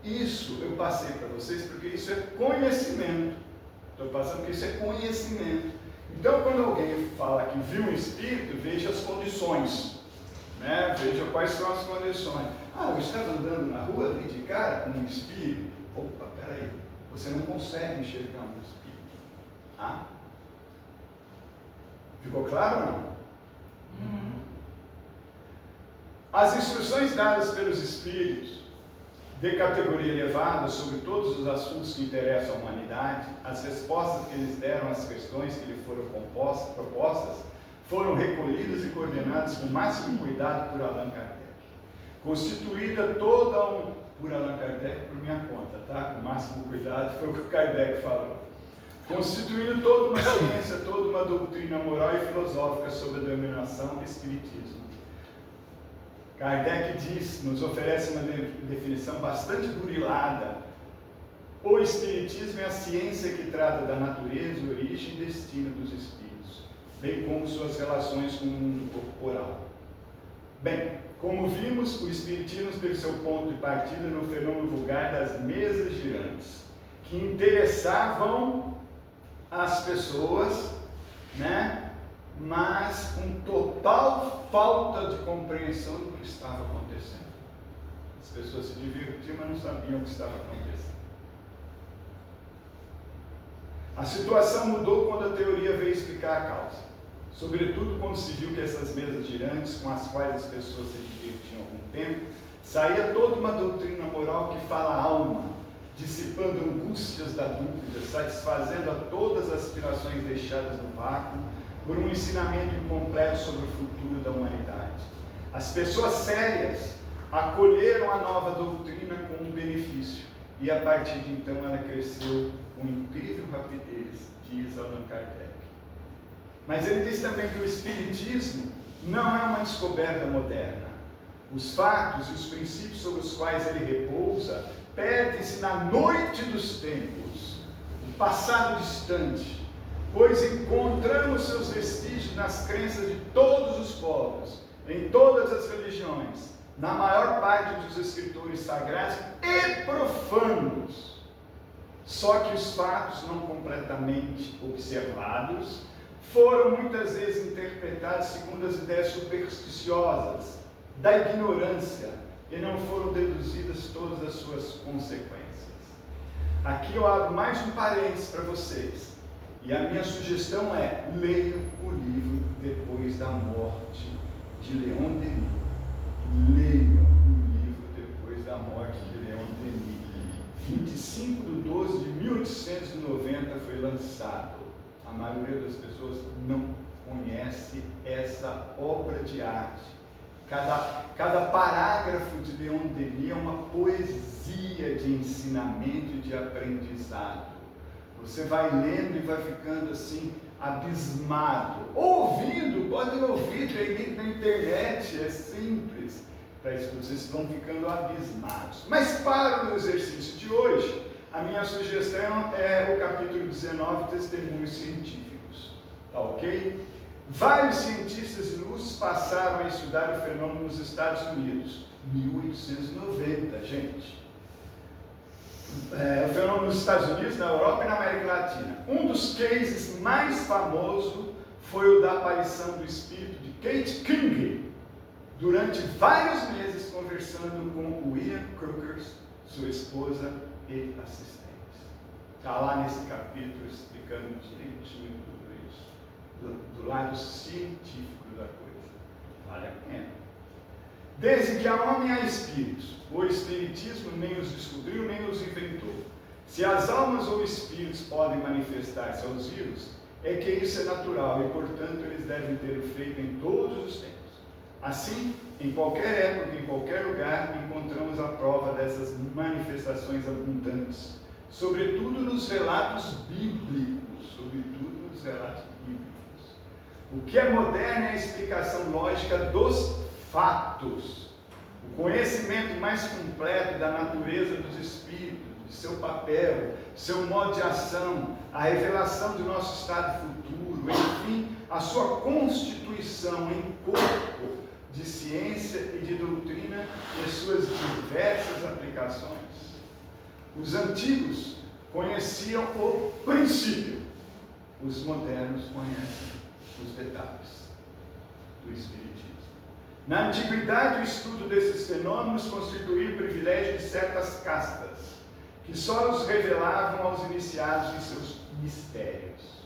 Isso eu passei para vocês porque isso é conhecimento. Estou passando porque isso é conhecimento. Então, quando alguém fala que viu um espírito, veja as condições, né? Veja quais são as condições. Ah, eu estava andando na rua, vi de cara com um espírito. Opa, peraí, você não consegue enxergar um espírito. Ah? Ficou claro ou não? As instruções dadas pelos espíritos de categoria elevada sobre todos os assuntos que interessam a humanidade, as respostas que eles deram às questões que lhe foram propostas, foram recolhidas e coordenadas com o máximo cuidado por Allan Kardec. Constituída toda por Allan Kardec, por minha conta, tá? Com o máximo cuidado, foi o que o Kardec falou. Constituindo toda uma ciência, toda uma doutrina moral e filosófica sob a denominação de Espiritismo. Kardec diz, nos oferece uma definição bastante burilada. O Espiritismo é a ciência que trata da natureza, origem e destino dos espíritos, bem como suas relações com o mundo corporal. Bem, como vimos, o Espiritismo teve seu ponto de partida no fenômeno vulgar das mesas girantes, que interessavam as pessoas, né? Mas com total falta de compreensão do que estava acontecendo. As pessoas se divertiam, mas não sabiam o que estava acontecendo. A situação mudou quando a teoria veio explicar a causa. Sobretudo quando se viu que essas mesas girantes, com as quais as pessoas se divertiam há algum tempo, saía toda uma doutrina moral que fala a alma, dissipando angústias da dúvida, satisfazendo a todas as aspirações deixadas no vácuo, por um ensinamento incompleto sobre o futuro da humanidade. As pessoas sérias acolheram a nova doutrina com um benefício, e a partir de então ela cresceu com incrível rapidez, diz Allan Kardec. Mas ele diz também que o Espiritismo não é uma descoberta moderna. Os fatos e os princípios sobre os quais ele repousa perdem-se na noite dos tempos, no passado distante, pois encontramos seus vestígios nas crenças de todos os povos, em todas as religiões, na maior parte dos escritores sagrados e profanos. Só que os fatos não completamente observados foram muitas vezes interpretados segundo as ideias supersticiosas da ignorância e não foram deduzidas todas as suas consequências. Aqui eu abro mais um parênteses para vocês. E a minha sugestão é, leiam o livro Depois da Morte, de Leon Denis. Leiam o livro Depois da Morte, de Leon Denis. 25 de 12 de 1890 foi lançado. A maioria das pessoas não conhece essa obra de arte. Cada parágrafo de Leon Denis é uma poesia de ensinamento e de aprendizado. Você vai lendo e vai ficando assim, abismado. Ouvindo, podem ouvir, tem link na internet, é simples. Para isso, vocês vão ficando abismados. Mas para o exercício de hoje, a minha sugestão é o capítulo 19, Testemunhos Científicos. Tá ok? Vários cientistas ilustres passaram a estudar o fenômeno nos Estados Unidos. 1890, gente. O fenômeno nos Estados Unidos, na Europa e na América Latina. Um dos cases mais famosos foi o da aparição do espírito de Kate King, durante vários meses conversando com William Crookers, sua esposa e assistentes. Está lá nesse capítulo explicando direitinho tudo isso, do lado científico da coisa. Vale a pena. Desde que há homem há espíritos, o Espiritismo nem os descobriu, nem os inventou. Se as almas ou espíritos podem manifestar-se aos vivos, é que isso é natural e, portanto, eles devem ter o feito em todos os tempos. Assim, em qualquer época, em qualquer lugar, encontramos a prova dessas manifestações abundantes, sobretudo nos relatos bíblicos. O que é moderno é a explicação lógica dos fatos, o conhecimento mais completo da natureza dos espíritos, de seu papel, seu modo de ação, a revelação do nosso estado futuro, enfim, a sua constituição em corpo de ciência e de doutrina e as suas diversas aplicações. Os antigos conheciam o princípio, os modernos conhecem os detalhes do Espiritismo. Na antiguidade, o estudo desses fenômenos constituía o privilégio de certas castas, que só os revelavam aos iniciados em seus mistérios.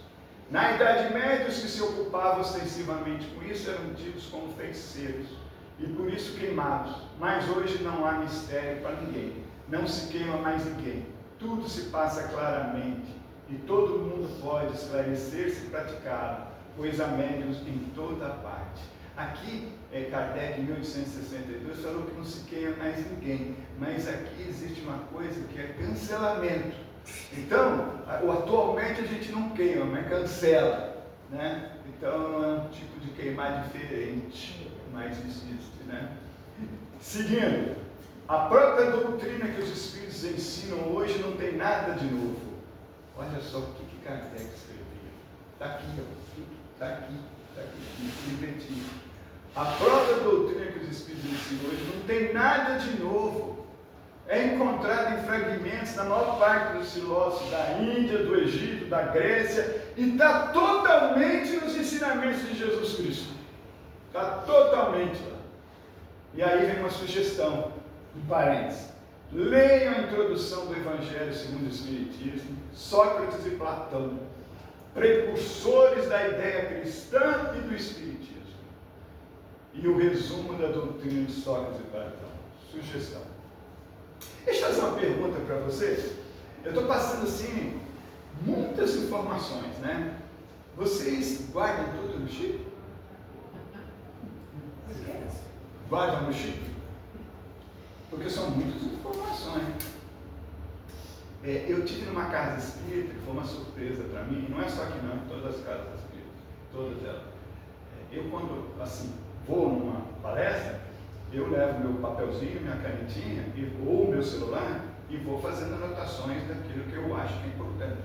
Na Idade Média, os que se ocupavam ostensivamente com isso eram tidos como feiticeiros e por isso queimados. Mas hoje não há mistério para ninguém, não se queima mais ninguém, tudo se passa claramente e todo mundo pode esclarecer-se e praticá-lo, pois há médiuns em toda a parte. Aqui, Kardec, em 1862, falou que não se queima mais ninguém, mas aqui existe uma coisa que é cancelamento. Então, atualmente a gente não queima, mas cancela, né? Então é um tipo de queimar diferente, mas existe, né? Seguindo, a própria doutrina que os espíritos ensinam hoje não tem nada de novo. Olha só o que Kardec escreveu. Está aqui, está aqui, repetindo. A própria doutrina que os espíritos ensinam hoje não tem nada de novo. É encontrada em fragmentos na maior parte dos filósofos da Índia, do Egito, da Grécia, e está totalmente nos ensinamentos de Jesus Cristo. Está totalmente lá. E aí vem uma sugestão, em parênteses. Leiam a introdução do Evangelho segundo o Espiritismo, Sócrates e Platão, precursores da ideia cristã e do Espiritismo. E o resumo da doutrina de Sócrates e Platão. Sugestão. Deixa eu fazer uma pergunta para vocês. Eu estou passando assim muitas informações, né? Vocês guardam tudo no chip? Guardam no chip? Porque são muitas informações. Eu tive numa casa espírita, que foi uma surpresa para mim, não é só aqui não, todas as casas espíritas, todas elas. Eu quando, assim, vou numa palestra, eu levo meu papelzinho, minha canetinha, ou meu celular, e vou fazendo anotações daquilo que eu acho que é importante,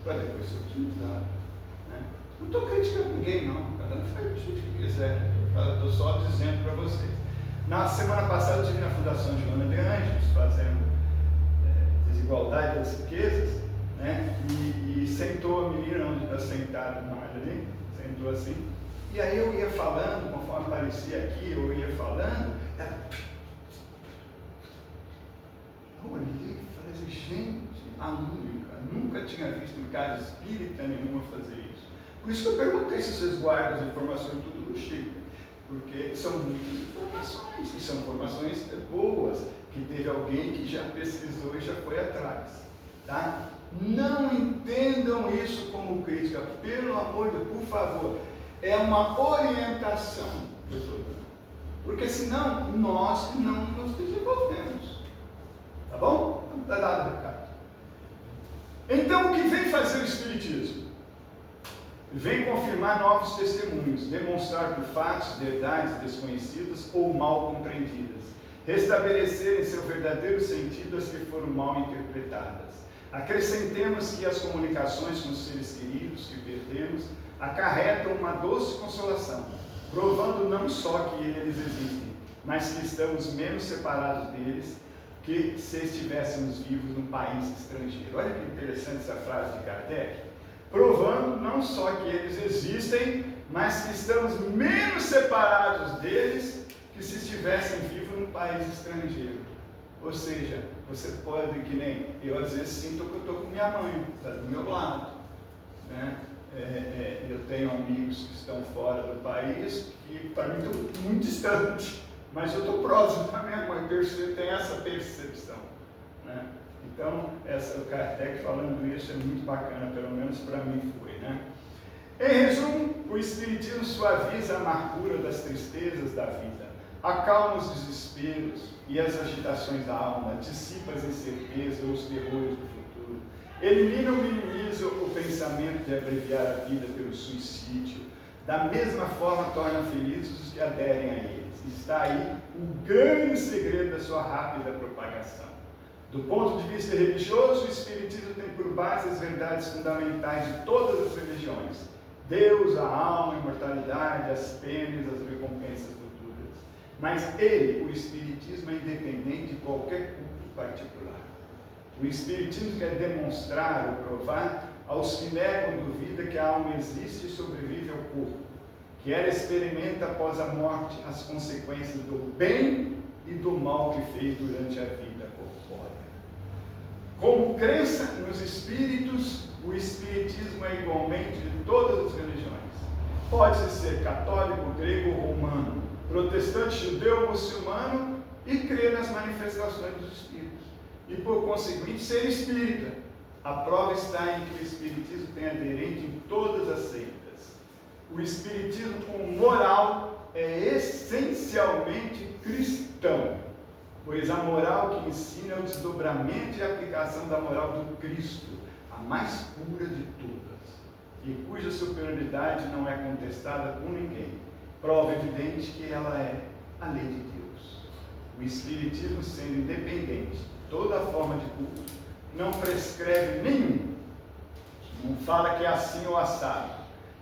para depois ser utilizado. Né? Não estou criticando ninguém, não, cada um faz o que quiser, estou só dizendo para vocês. Na semana passada eu estive na Fundação Joana de Ângeles, fazendo desigualdade das riquezas, né? E sentou a menina onde está sentado mais ali, sentou assim, e aí eu ia falando, conforme aparecia aqui, eu ia falando, ela... Eu olhei e falei assim, gente, a única, nunca tinha visto em casa espírita nenhuma fazer isso. Por isso que eu perguntei se vocês guardam as informações tudo no chip, porque são muitas informações, e são informações boas, que teve alguém que já pesquisou e já foi atrás. Tá? Não entendam isso como crítica, pelo amor de Deus, por favor. É uma orientação do programa. Porque senão nós não nos desenvolvemos. Tá bom? Então está dado o recado. Então o que vem fazer o Espiritismo? Vem confirmar novos testemunhos, demonstrar por fatos, verdades desconhecidas ou mal compreendidas, restabelecer em seu verdadeiro sentido as que foram mal interpretadas. Acrescentemos que as comunicações com os seres queridos que perdemos acarretam uma doce consolação, provando não só que eles existem, mas que estamos menos separados deles que se estivéssemos vivos num país estrangeiro. Olha que interessante essa frase de Kardec. Provando não só que eles existem, mas que estamos menos separados deles que se estivessem vivos num país estrangeiro. Ou seja, você pode, que nem eu às vezes sinto que eu estou com minha mãe, está do meu lado, né? eu tenho amigos que estão fora do país, que para mim estão muito distantes, mas eu estou próximo da minha mãe, tem essa percepção, né? Então, o Kardec falando isso é muito bacana, pelo menos para mim foi, né? Em resumo, o Espiritismo suaviza a amargura das tristezas da vida, acalma os desesperos e as agitações da alma, dissipa as incertezas ou os terrores do futuro, elimina ou minimiza o pensamento de abreviar a vida pelo suicídio, da mesma forma torna felizes os que aderem a eles. Está aí o grande segredo da sua rápida propagação. Do ponto de vista religioso, o Espiritismo tem por base as verdades fundamentais de todas as religiões: Deus, a alma, a imortalidade, as penas, as recompensas futuras. Mas ele, o Espiritismo, é independente de qualquer culto particular. O Espiritismo quer demonstrar ou provar aos que negam dúvida que a alma existe e sobrevive ao corpo, que ela experimenta após a morte as consequências do bem e do mal que fez durante a vida corpórea. Como crença nos espíritos, o Espiritismo é igualmente de todas as religiões. Pode-se ser católico, grego ou romano, protestante, judeu ou muçulmano e crer nas manifestações dos espíritos. E, por conseguinte, ser espírita. A prova está em que o Espiritismo tem aderente em todas as seitas. O Espiritismo, como moral, é essencialmente cristão, pois a moral que ensina é o desdobramento e aplicação da moral do Cristo, a mais pura de todas, e cuja superioridade não é contestada por ninguém. Prova evidente que ela é a lei de Deus. O Espiritismo, sendo independente de toda forma de culto, não prescreve nenhum, não fala que é assim ou assado,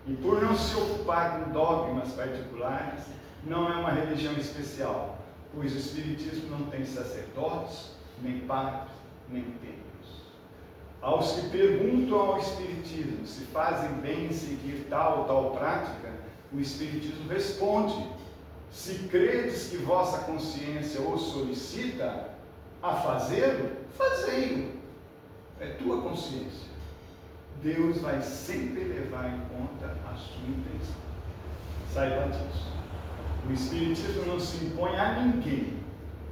e por não se ocupar com dogmas particulares, não é uma religião especial, pois o Espiritismo não tem sacerdotes, nem padres, nem templos. Aos que perguntam ao Espiritismo se fazem bem em seguir tal ou tal prática, o Espiritismo responde: se credes que vossa consciência os solicita a fazê-lo, fazei-o. É tua consciência. Deus vai sempre levar em conta a sua intenção. Saiba disso. O Espiritismo não se impõe a ninguém.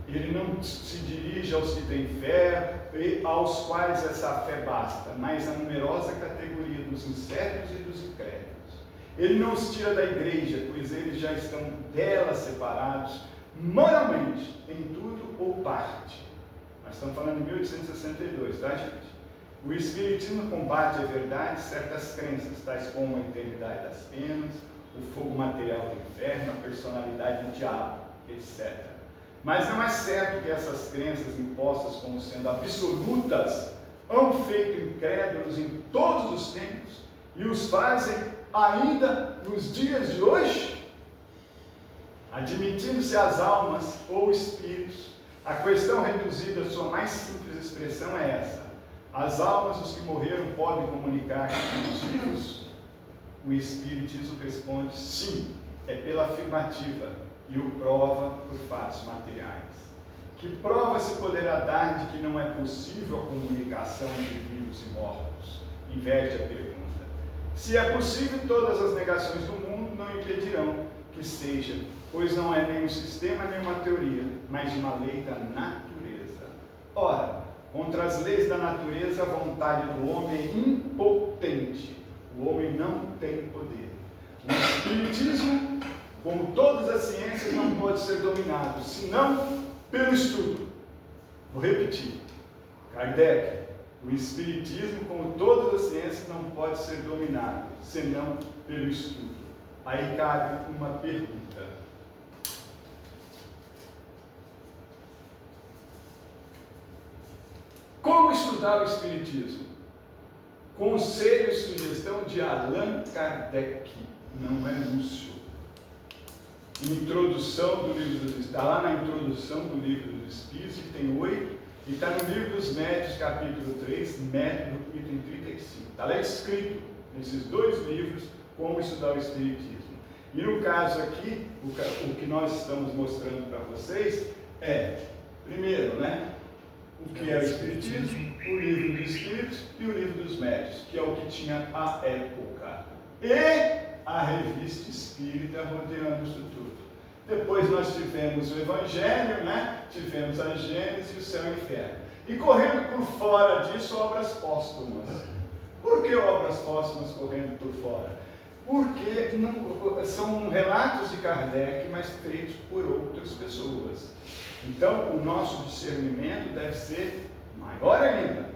Ele não se dirige aos que têm fé e aos quais essa fé basta, mas à numerosa categoria dos incertos e dos incrédulos. Ele não os tira da igreja, pois eles já estão dela separados moralmente, em tudo ou parte. Nós estamos falando de 1862, tá, gente? O Espiritismo combate a verdade certas crenças, tais como a eternidade das penas, o fogo material do inferno, a personalidade do diabo, etc. Mas não é certo que essas crenças impostas como sendo absolutas hão feito incrédulos em todos os tempos e os fazem ainda nos dias de hoje? Admitindo-se as almas ou espíritos, a questão reduzida à sua mais simples expressão é essa: as almas dos que morreram podem comunicar com os vivos? O Espiritismo responde sim, é pela afirmativa, e o prova por fatos materiais. Que prova se poderá dar de que não é possível a comunicação entre vivos e mortos? Inverte a pergunta. Se é possível, todas as negações do mundo não impedirão que seja, pois não é nem um sistema nem uma teoria, mas uma lei da natureza. Ora, contra as leis da natureza, a vontade do homem é impotente. O homem não tem poder. O Espiritismo, como todas as ciências, não pode ser dominado, senão pelo estudo. Vou repetir. Kardec: o Espiritismo, como todas as ciências, não pode ser dominado, senão pelo estudo. Aí cabe uma pergunta. Como estudar o Espiritismo? Conselho e sugestão de Allan Kardec, não é Lúcio. Introdução do livro dos Espíritos, está lá na introdução do livro dos Espíritos, que tem 8, e está no livro dos Médiuns, capítulo 3, Médiuns, item 35. Está lá escrito, nesses dois livros, como estudar o Espiritismo. E no caso aqui, o que nós estamos mostrando para vocês é, primeiro, o que é o Espiritismo, o livro dos Espíritos e o livro dos Médiuns. evangelhos, que é o que tinha à época, e a revista espírita rodeando isso tudo. Depois nós tivemos o evangelho, né? Tivemos a Gênesis e o céu e o inferno. E correndo por fora disso, obras póstumas. Por que obras póstumas correndo por fora? Porque são relatos de Kardec, mas feitos por outras pessoas. Então, o nosso discernimento deve ser maior ainda,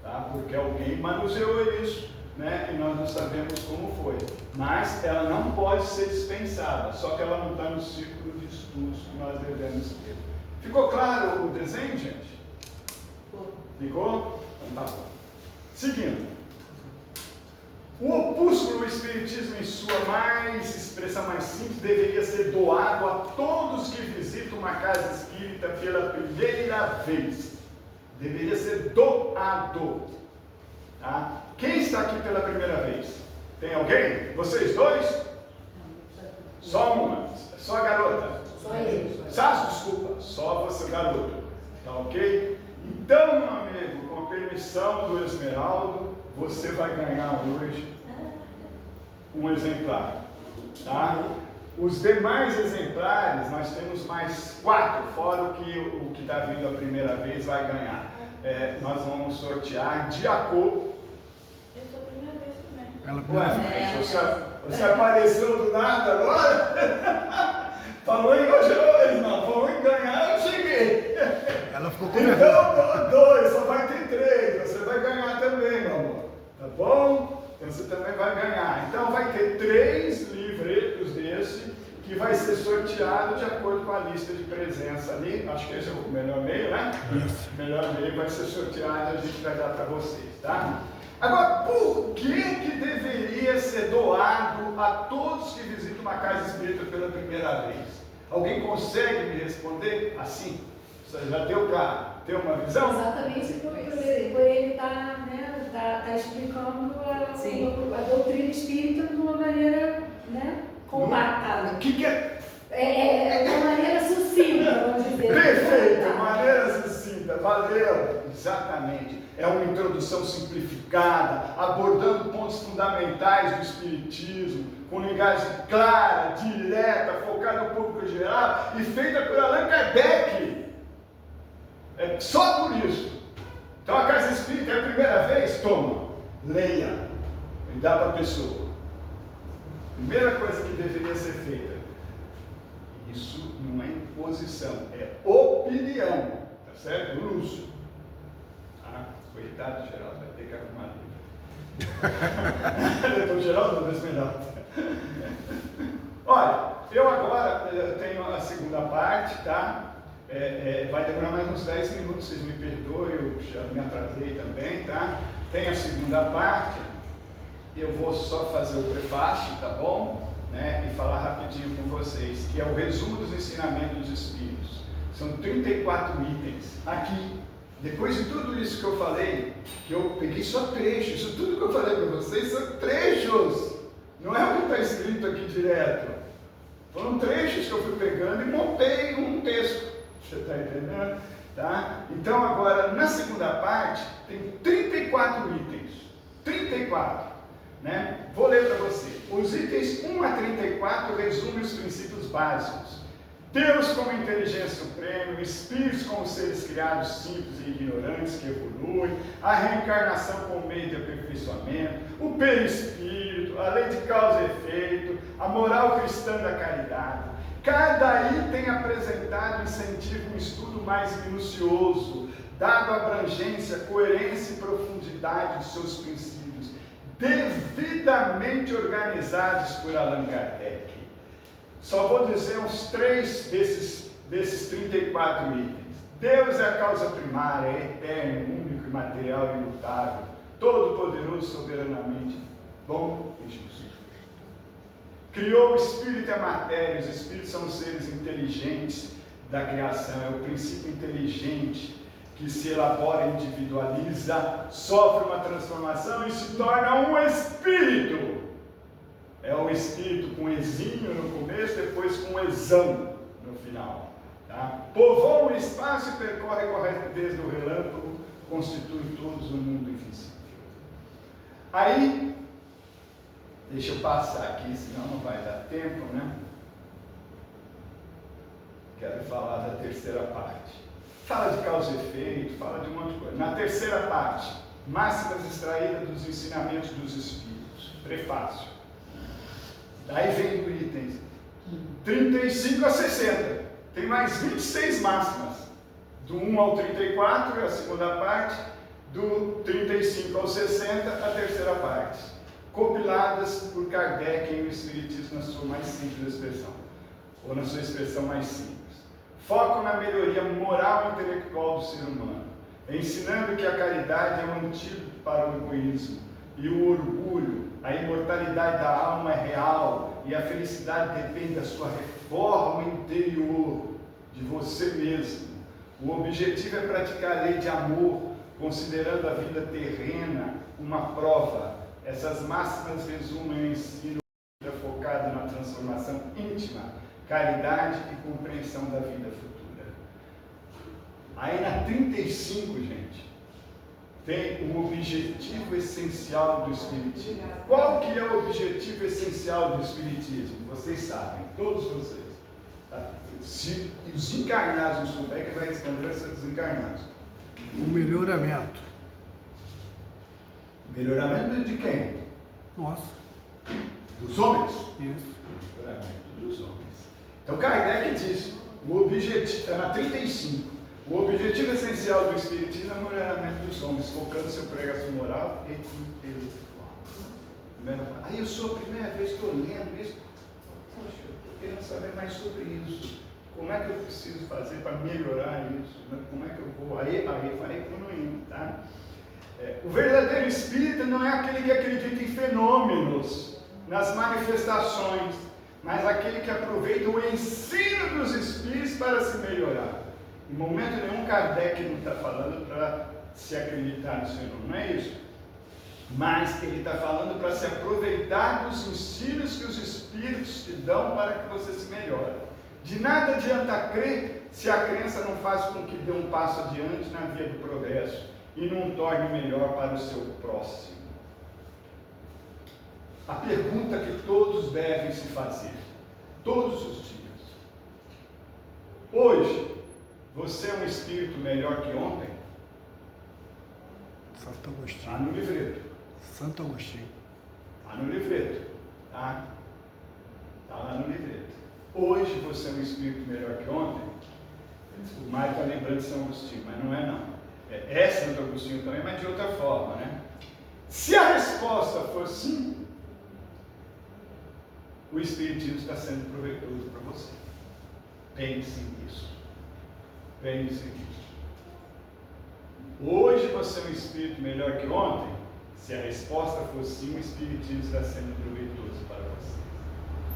tá? Porque alguém manuseou isso, né? E nós não sabemos como foi. Mas ela não pode ser dispensada, só que ela não está no círculo de estudos que nós devemos ter. Ficou claro o desenho, gente? Ficou? Então tá bom. Seguindo. O opúsculo Espiritismo, em sua expressão mais simples, deveria ser doado a todos que visitam uma casa espírita pela primeira vez. Deveria ser doado. Tá? Quem está aqui pela primeira vez? Tem alguém? Vocês dois? Só uma? Só a garota? Só ele. Desculpa, só você, garoto. Tá ok? Então, meu amigo, com a permissão do Esmeraldo, você vai ganhar hoje um exemplar, tá? Os demais exemplares, nós temos mais 4, fora o que está vindo a primeira vez vai ganhar. Nós vamos sortear de acordo. Eu sou a primeira vez também. Você apareceu do nada agora? Falou em hoje, não, falou em ganhar, eu cheguei. Ela ficou com Então, 2, só vai ter 3, você vai ganhar também, meu amor. Tá bom? Você também vai ganhar. Então vai ter 3 livretos desse, que vai ser sorteado de acordo com a lista de presença ali. Acho que esse é o melhor meio, né? Isso. O melhor meio vai ser sorteado e a gente vai dar para vocês, tá? Agora, por que deveria ser doado a todos que visitam uma casa espírita pela primeira vez? Alguém consegue me responder assim? Você já deu para ter uma visão? Exatamente por ele estar, né, tá explicando a doutrina espírita de uma maneira, né, compacta. O que é? É uma maneira sucinta, vamos dizer. Perfeito, maneira sucinta, valeu, exatamente. É uma introdução simplificada, abordando pontos fundamentais do Espiritismo, com linguagem clara, direta, focada no público geral e feita por Allan Kardec. É só por isso. Então a casa espírita é a primeira vez? Toma, leia e dá para a pessoa. Primeira coisa que deveria ser feita. Isso não é imposição, é opinião, tá certo? Uso. Ah, coitado do Geraldo, vai ter que arrumar livro. Então, Geraldo, não vê melhor. Olha, eu agora tenho a segunda parte, tá? Vai demorar mais uns 10 minutos, vocês me perdoem, eu já me atrasei também, tá? Tem a segunda parte, eu vou só fazer o prefácio, tá bom? Né, e falar rapidinho com vocês, que é o resumo dos ensinamentos dos Espíritos. São 34 itens. Aqui, depois de tudo isso que eu falei, que eu peguei só trechos, isso tudo que eu falei para vocês são trechos, não é o que está escrito aqui direto. Foram trechos que eu fui pegando e montei um texto. Você está entendendo? Tá? Então agora, na segunda parte, tem 34 itens. 34. Né? Vou ler para você. Os itens 1 a 34 resumem os princípios básicos. Deus como inteligência suprema, espíritos como seres criados simples e ignorantes que evoluem, a reencarnação como meio de aperfeiçoamento, o perispírito, a lei de causa e efeito, a moral cristã da caridade. Cada item apresentado incentiva um estudo mais minucioso, dado a abrangência, coerência e profundidade de seus princípios, devidamente organizados por Allan Kardec. Só vou dizer uns 3 desses 34 itens. Deus é a causa primária, é eterno, único, imaterial e imutável, todo-poderoso, soberanamente bom e justo. Criou o espírito e a matéria, os espíritos são os seres inteligentes da criação, é o princípio inteligente que se elabora e individualiza, sofre uma transformação e se torna um espírito. É o espírito com ezinho no começo, depois com exão no final. Tá? Povoa o espaço e percorre com a rapidez do relâmpago, constitui todos um mundo invisível. Aí, deixa eu passar aqui, senão não vai dar tempo, né? Quero falar da terceira parte. Fala de causa e efeito, fala de um monte de coisa. Na terceira parte, máximas extraídas dos ensinamentos dos Espíritos. Prefácio. Daí vem o item 35 a 60. Tem mais 26 máximas. Do 1 ao 34 é a segunda parte. Do 35 ao 60, a terceira parte. Compiladas por Kardec em O Espiritismo na sua mais simples expressão. Ou na sua expressão mais simples. Foco na melhoria moral e intelectual do ser humano, ensinando que a caridade é um antídoto para o egoísmo e o orgulho, a imortalidade da alma é real e a felicidade depende da sua reforma interior, de você mesmo. O objetivo é praticar a lei de amor, considerando a vida terrena uma prova. Essas máximas resumem o ensino focado na transformação íntima, caridade e compreensão da vida futura. Aí na 35, gente, tem o objetivo essencial do Espiritismo. Qual que é o objetivo essencial do Espiritismo? Vocês sabem, todos vocês. Tá? Se os encarnados não souberem, quem vai responder vai ser os desencarnados. O melhoramento. Melhoramento de quem? Nossa. Dos homens? Isso. Melhoramento dos homens. Então Kardec diz, o objetivo, está na 35, o objetivo essencial do Espiritismo é o melhoramento dos homens, focando seu progresso moral e intelectual. Aí eu sou a primeira vez que estou lendo isso, poxa, eu estou querendo saber mais sobre isso, como é que eu preciso fazer para melhorar isso, como é que eu vou, aí falei evoluindo, tá? O verdadeiro espírita não é aquele que acredita em fenômenos, nas manifestações, mas aquele que aproveita o ensino dos Espíritos para se melhorar. Em momento nenhum Kardec não está falando para se acreditar no fenômeno, não é isso? Mas ele está falando para se aproveitar dos ensinos que os Espíritos te dão para que você se melhore. De nada adianta crer se a crença não faz com que dê um passo adiante na via do progresso e não torne melhor para o seu próximo. A pergunta que todos devem se fazer, todos os dias. Hoje, você é um espírito melhor que ontem? Santo Agostinho. Está no livreto. Santo Agostinho. Está no livreto. Tá? Está lá no livreto. Hoje você é um espírito melhor que ontem? O Mário está lembrando de São Agostinho, mas não é não. É Santo Agostinho também, mas de outra forma, né? Se a resposta for sim, o Espiritismo está sendo proveitoso para você. Pense nisso. Pense nisso. Hoje você é um espírito melhor que ontem? Se a resposta for sim, o Espiritismo está sendo proveitoso para você.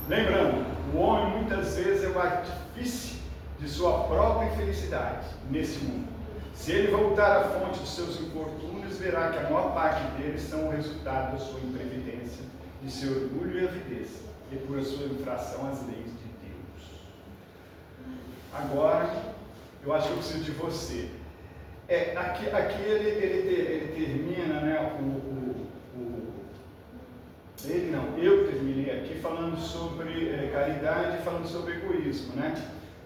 Lembrando, o homem muitas vezes é o artifício de sua própria infelicidade nesse mundo. Se ele voltar à fonte de seus infortúnios, verá que a maior parte deles são o resultado da sua imprevidência, de seu orgulho e avidez, e por sua infração às leis de Deus. Agora, eu acho que eu preciso de você. Aqui ele termina, né, eu terminei aqui falando sobre caridade e falando sobre egoísmo, né?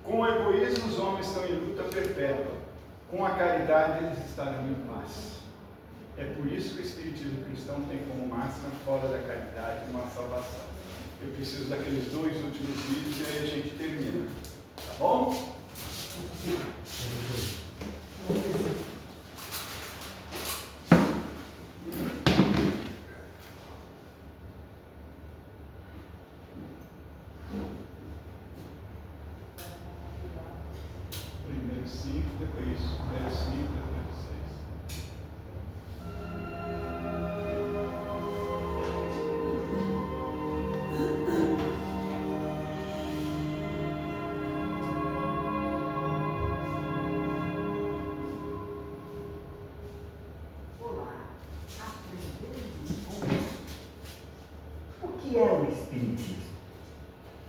Com o egoísmo os homens estão em luta perpétua, com a caridade eles estarão em paz. É por isso que o Espiritismo cristão tem como máxima, fora da caridade, uma salvação. Eu preciso daqueles 2 últimos vídeos e aí a gente termina, tá bom? Primeiro 5, depois 6.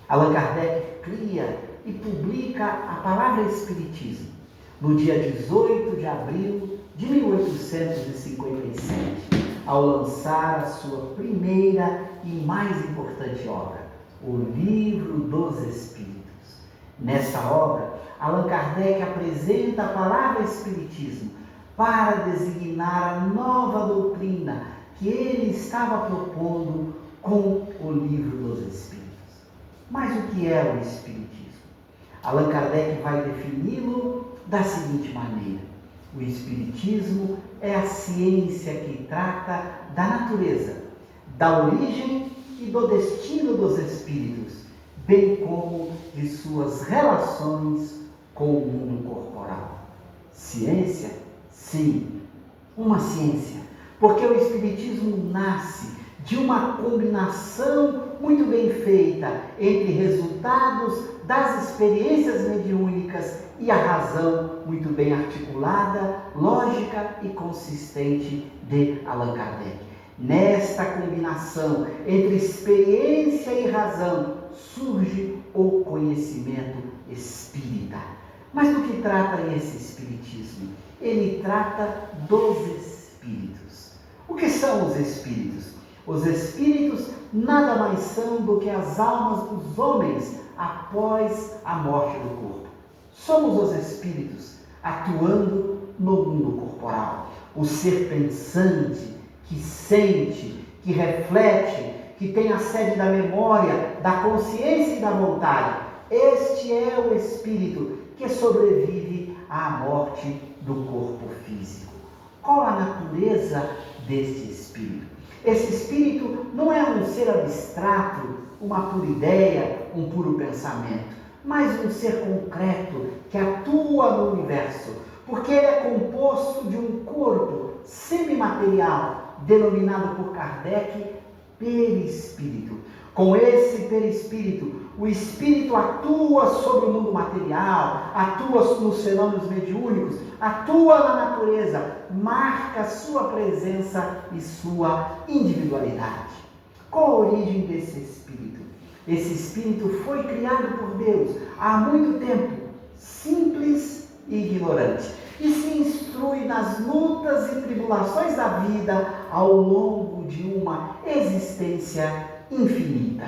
Allan Kardec cria e publica a palavra Espiritismo no dia 18 de abril de 1857, ao lançar a sua primeira e mais importante obra, o Livro dos Espíritos. Nesta obra, Allan Kardec apresenta a palavra Espiritismo para designar a nova doutrina que ele estava propondo com o Livro dos Espíritos. Mas o que é o Espiritismo? Allan Kardec vai defini-lo da seguinte maneira: o Espiritismo é a ciência que trata da natureza, da origem e do destino dos espíritos, bem como de suas relações com o mundo corporal. Ciência? Sim, uma ciência, porque o Espiritismo nasce de uma combinação muito bem feita entre resultados das experiências mediúnicas e a razão muito bem articulada, lógica e consistente de Allan Kardec. Nesta combinação entre experiência e razão surge o conhecimento espírita. Mas do que trata esse Espiritismo? Ele trata dos espíritos. O que são os espíritos? Os espíritos nada mais são do que as almas dos homens após a morte do corpo. Somos os espíritos atuando no mundo corporal. O ser pensante, que sente, que reflete, que tem a sede da memória, da consciência e da vontade. Este é o espírito que sobrevive à morte do corpo físico. Qual a natureza deste espírito? Esse espírito não é um ser abstrato, uma pura ideia, um puro pensamento, mas um ser concreto que atua no universo, porque ele é composto de um corpo semimaterial, denominado por Kardec perispírito. Com esse perispírito, o espírito atua sobre o mundo material, atua nos fenômenos mediúnicos, atua na natureza, marca sua presença e sua individualidade. Qual a origem desse espírito? Esse espírito foi criado por Deus há muito tempo, simples e ignorante, e se instrui nas lutas e tribulações da vida ao longo de uma existência infinita.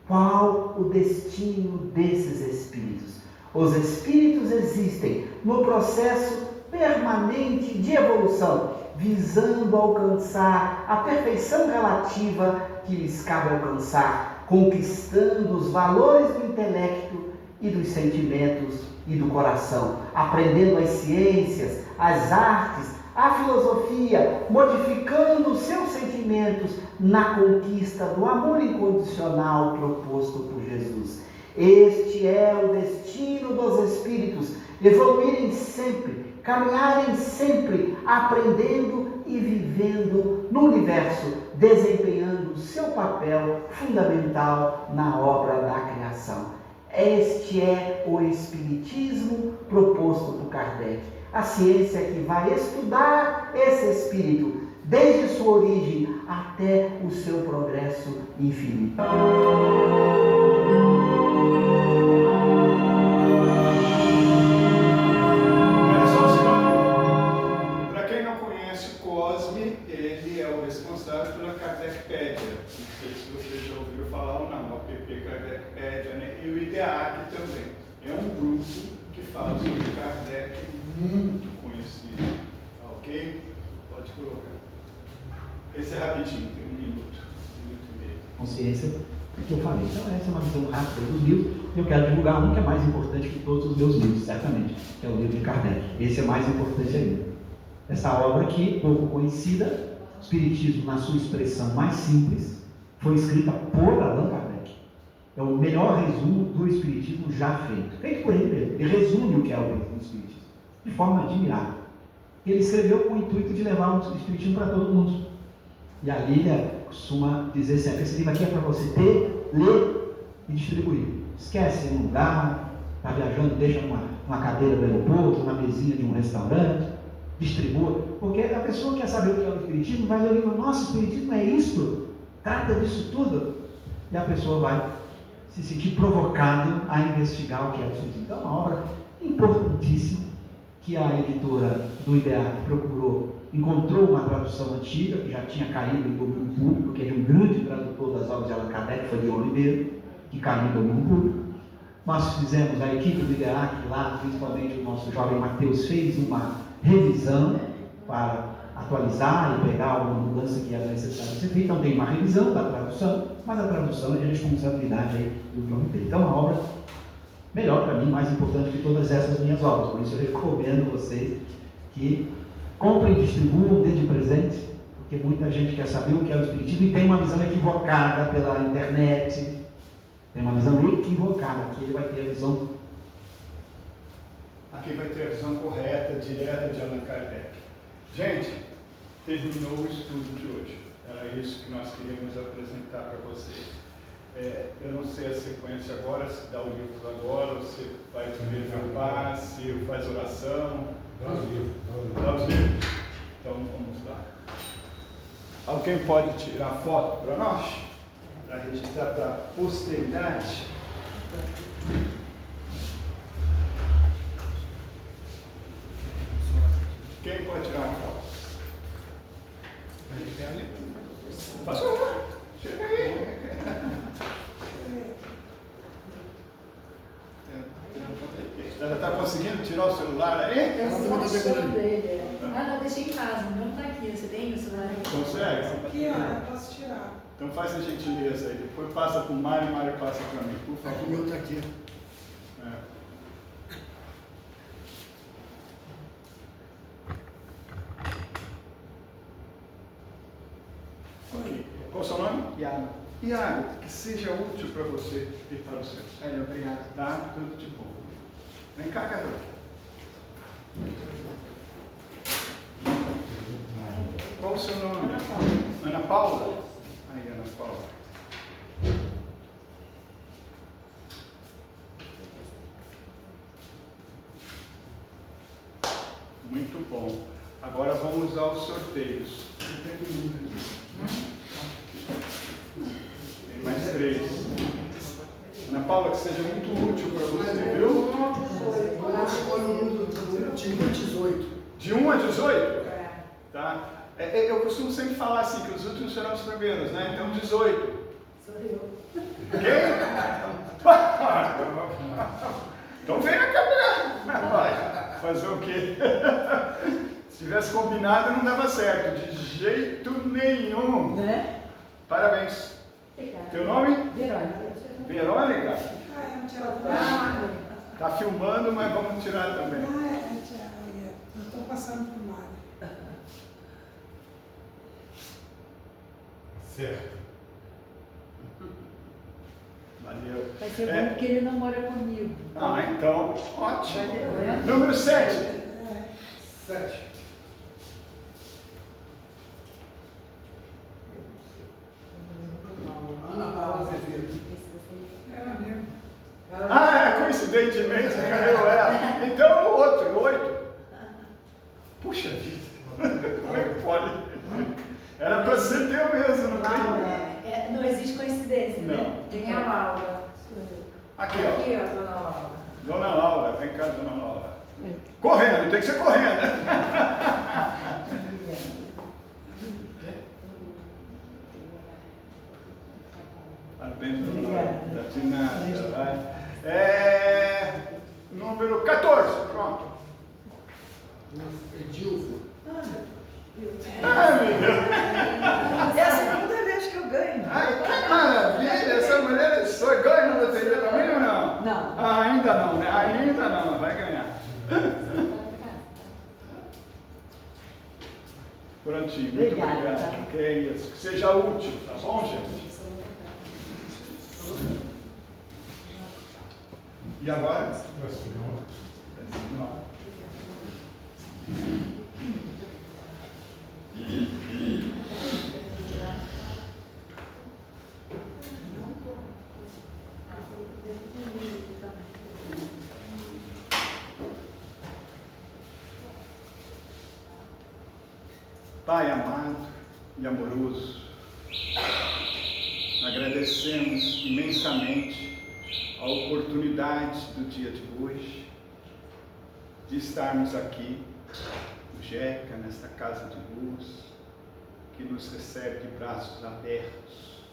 Qual o destino desses espíritos? Os espíritos existem no processo permanente de evolução, visando alcançar a perfeição relativa que lhes cabe alcançar, conquistando os valores do intelecto e dos sentimentos e do coração, aprendendo as ciências, as artes, a filosofia, modificando os seus sentimentos na conquista do amor incondicional proposto por Jesus. Este é o destino dos espíritos, evoluírem sempre, caminharem sempre, aprendendo e vivendo no universo, desempenhando o seu papel fundamental na obra da criação. Este é o Espiritismo proposto por Kardec, a ciência que vai estudar esse espírito, desde sua origem até o seu progresso infinito. Olha só, senhor. Para quem não conhece Cosme, ele é o responsável pela Kardecpédia. Não sei se vocês já ouviram falar ou não, o PP Kardecpédia, né? E o IDEAC também. É um grupo que fala sobre Kardec muito conhecido. Ok? Pode colocar. Esse é rapidinho, tem um minuto e meio. Consciência, que eu falei. Então, essa é uma visão rápida dos livros. Eu quero divulgar um que é mais importante que todos os meus livros, certamente, que é o livro de Kardec. Esse é mais importante ainda. Essa obra aqui, pouco conhecida, Espiritismo na sua expressão mais simples, foi escrita por Allan Kardec. É o melhor resumo do Espiritismo já feito por ele mesmo. Ele resume o que é o Espiritismo, de forma admirável. Ele escreveu com o intuito de levar o Espiritismo para todo mundo. E a Lília costuma dizer sempre: esse livro aqui é para você ter, ler e distribuir. Esquece em um lugar, está viajando, deixa numa cadeira do aeroporto, na mesinha de um restaurante, distribua. Porque a pessoa que quer saber o que é o Espiritismo vai ler o livro: nossa, o Espiritismo é isto, trata disso tudo. E a pessoa vai se sentir provocado a investigar o que é o Espiritismo. Então é uma obra importantíssima que a editora do IDEAC procurou encontrou uma tradução antiga, que já tinha caído em domínio público, que é de um grande tradutor das obras de Allan Kardec, foi de Oliveira, que caiu em domínio público. Nós fizemos, a equipe do IDEAC lá, principalmente o nosso jovem Mateus, fez uma revisão para atualizar e pegar alguma mudança que era necessária ser feita. Então tem uma revisão da tradução, mas a tradução é de responsabilidade aí do João Ribeiro. Então, uma obra melhor para mim, mais importante que todas essas minhas obras. Por isso eu recomendo vocês que comprem, distribuam, dêem de presente, porque muita gente quer saber o que é o Espiritismo e tem uma visão equivocada pela internet, tem uma visão equivocada. Aqui ele vai ter a visão. Aqui vai ter a visão correta, direta de Allan Kardec. Gente, terminou o estudo de hoje. Era isso que nós queríamos apresentar para vocês. Eu não sei a sequência agora, se dá o livro agora, ou se vai primeiro ver o passe, se faz oração. Dá os livros. Dá os livros. Então vamos lá. Alguém pode tirar foto para nós? Para registrar para a posteridade? Quem pode tirar uma foto? Passou? Chega aí. Ela está conseguindo tirar o celular aí? Eu sou a sogra dele. Ah, não, deixei em casa, não está aqui. Você tem o celular aqui? Consegue? Aqui, ó, eu posso tirar. Então faz a gentileza aí. Depois passa para o Mário, o Mário passa para mim, por favor. O meu está aqui. Ok. Qual o seu nome? Iago. Iago, que seja útil para você e para os seus. Obrigado. Tá? Tudo de bom. Vem cá, garoto. Qual o seu nome? Ana Paula. Ana Paula? Aí, Ana Paula. Muito bom. Agora vamos aos sorteios. Tem mais 3. Ana Paula, que seja muito útil para você, viu? De 1 a 18? Tá? Eu costumo sempre falar assim, que os últimos serão os primeiros, né? Então 18. Sou eu. Quem? Então vem cá, vai fazer o quê? Se tivesse combinado não dava certo, de jeito nenhum. Né? Parabéns. Obrigada. Teu nome? Verônica. Verônica? Ah, eu tiro a Tá filmando, mas vamos tirar também. eu estou passando por Mário. Certo. Valeu. Vai ser bom porque ele não mora comigo. Ah, então, ótimo. Vai ter, Número 7. 7. Ana Paula Azevedo. Ela mesmo. Coincidentemente caiu ela. Então o outro, 8. Puxa vida. Como é que pode? Era para ser teu mesmo, não tem? Não existe coincidência, né? Não. Tem a Laura. Aqui, ó. Aqui, ó, dona Laura. Dona Laura, vem cá, dona Laura. Correndo, tem que ser correndo, né? Parabéns, dona Laura. De nada, vai. Número 14, pronto. Edilson. Ai, meu Deus. É a segunda vez que eu ganho. Ai, que maravilha! Essa mulher só ganha na loteria também ou não? Não. Ah, ainda não, né? Ainda não, vai ganhar. Prontinho, muito Obrigada. obrigado. Que é isso, que seja útil, tá bom, gente? E agora? Não. Pai amado e amoroso, agradecemos imensamente a oportunidade do dia de hoje de estarmos aqui, Jeca, nesta casa de luz, que nos recebe de braços abertos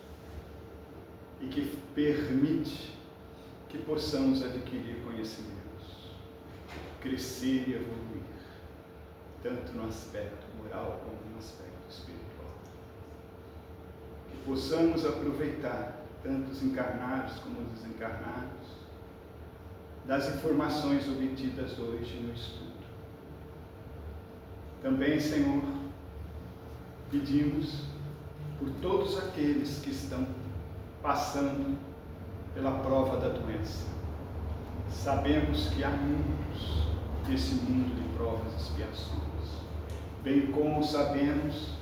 e que permite que possamos adquirir conhecimentos, crescer e evoluir, tanto no aspecto moral como no aspecto espiritual. Que possamos aproveitar, tanto os encarnados como os desencarnados, das informações obtidas hoje no estudo. Também, Senhor, pedimos por todos aqueles que estão passando pela prova da doença. Sabemos que há muitos nesse mundo de provas e expiações, bem como sabemos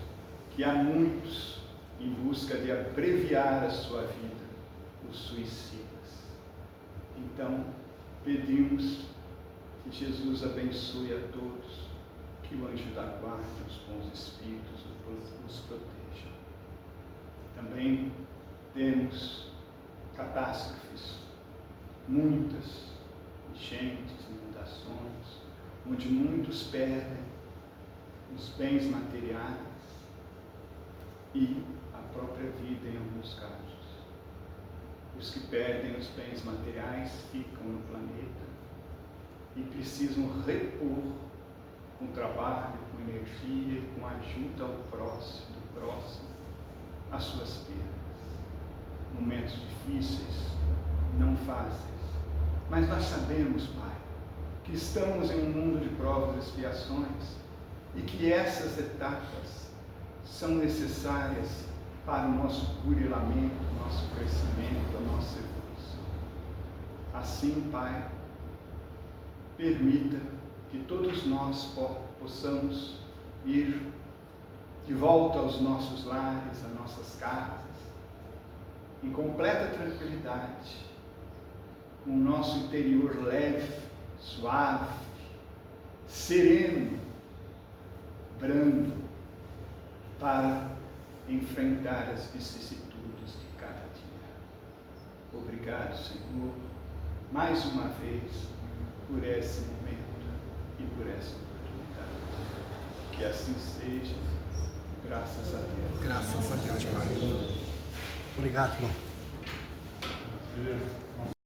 que há muitos em busca de abreviar a sua vida, os suicidas. Então, pedimos que Jesus abençoe a todos, que o anjo da guarda, os bons espíritos os protejam. Também temos catástrofes, muitas, enchentes, inundações, onde muitos perdem os bens materiais e a própria vida em alguns casos. Os que perdem os bens materiais ficam no planeta e precisam repor com trabalho, com energia e com ajuda ao próximo, as suas perdas. Momentos difíceis, não fáceis, mas nós sabemos, Pai, que estamos em um mundo de provas e expiações e que essas etapas são necessárias para o nosso burilamento, o nosso crescimento, a nossa evolução. Assim, Pai, permita que todos nós possamos ir de volta aos nossos lares, às nossas casas, em completa tranquilidade, com o nosso interior leve, suave, sereno, brando, para enfrentar as vicissitudes de cada dia. Obrigado, Senhor, mais uma vez, por esse momento e por essa oportunidade. Que assim seja, graças a Deus. Graças a Deus, Pai. Obrigado, irmão. Beleza.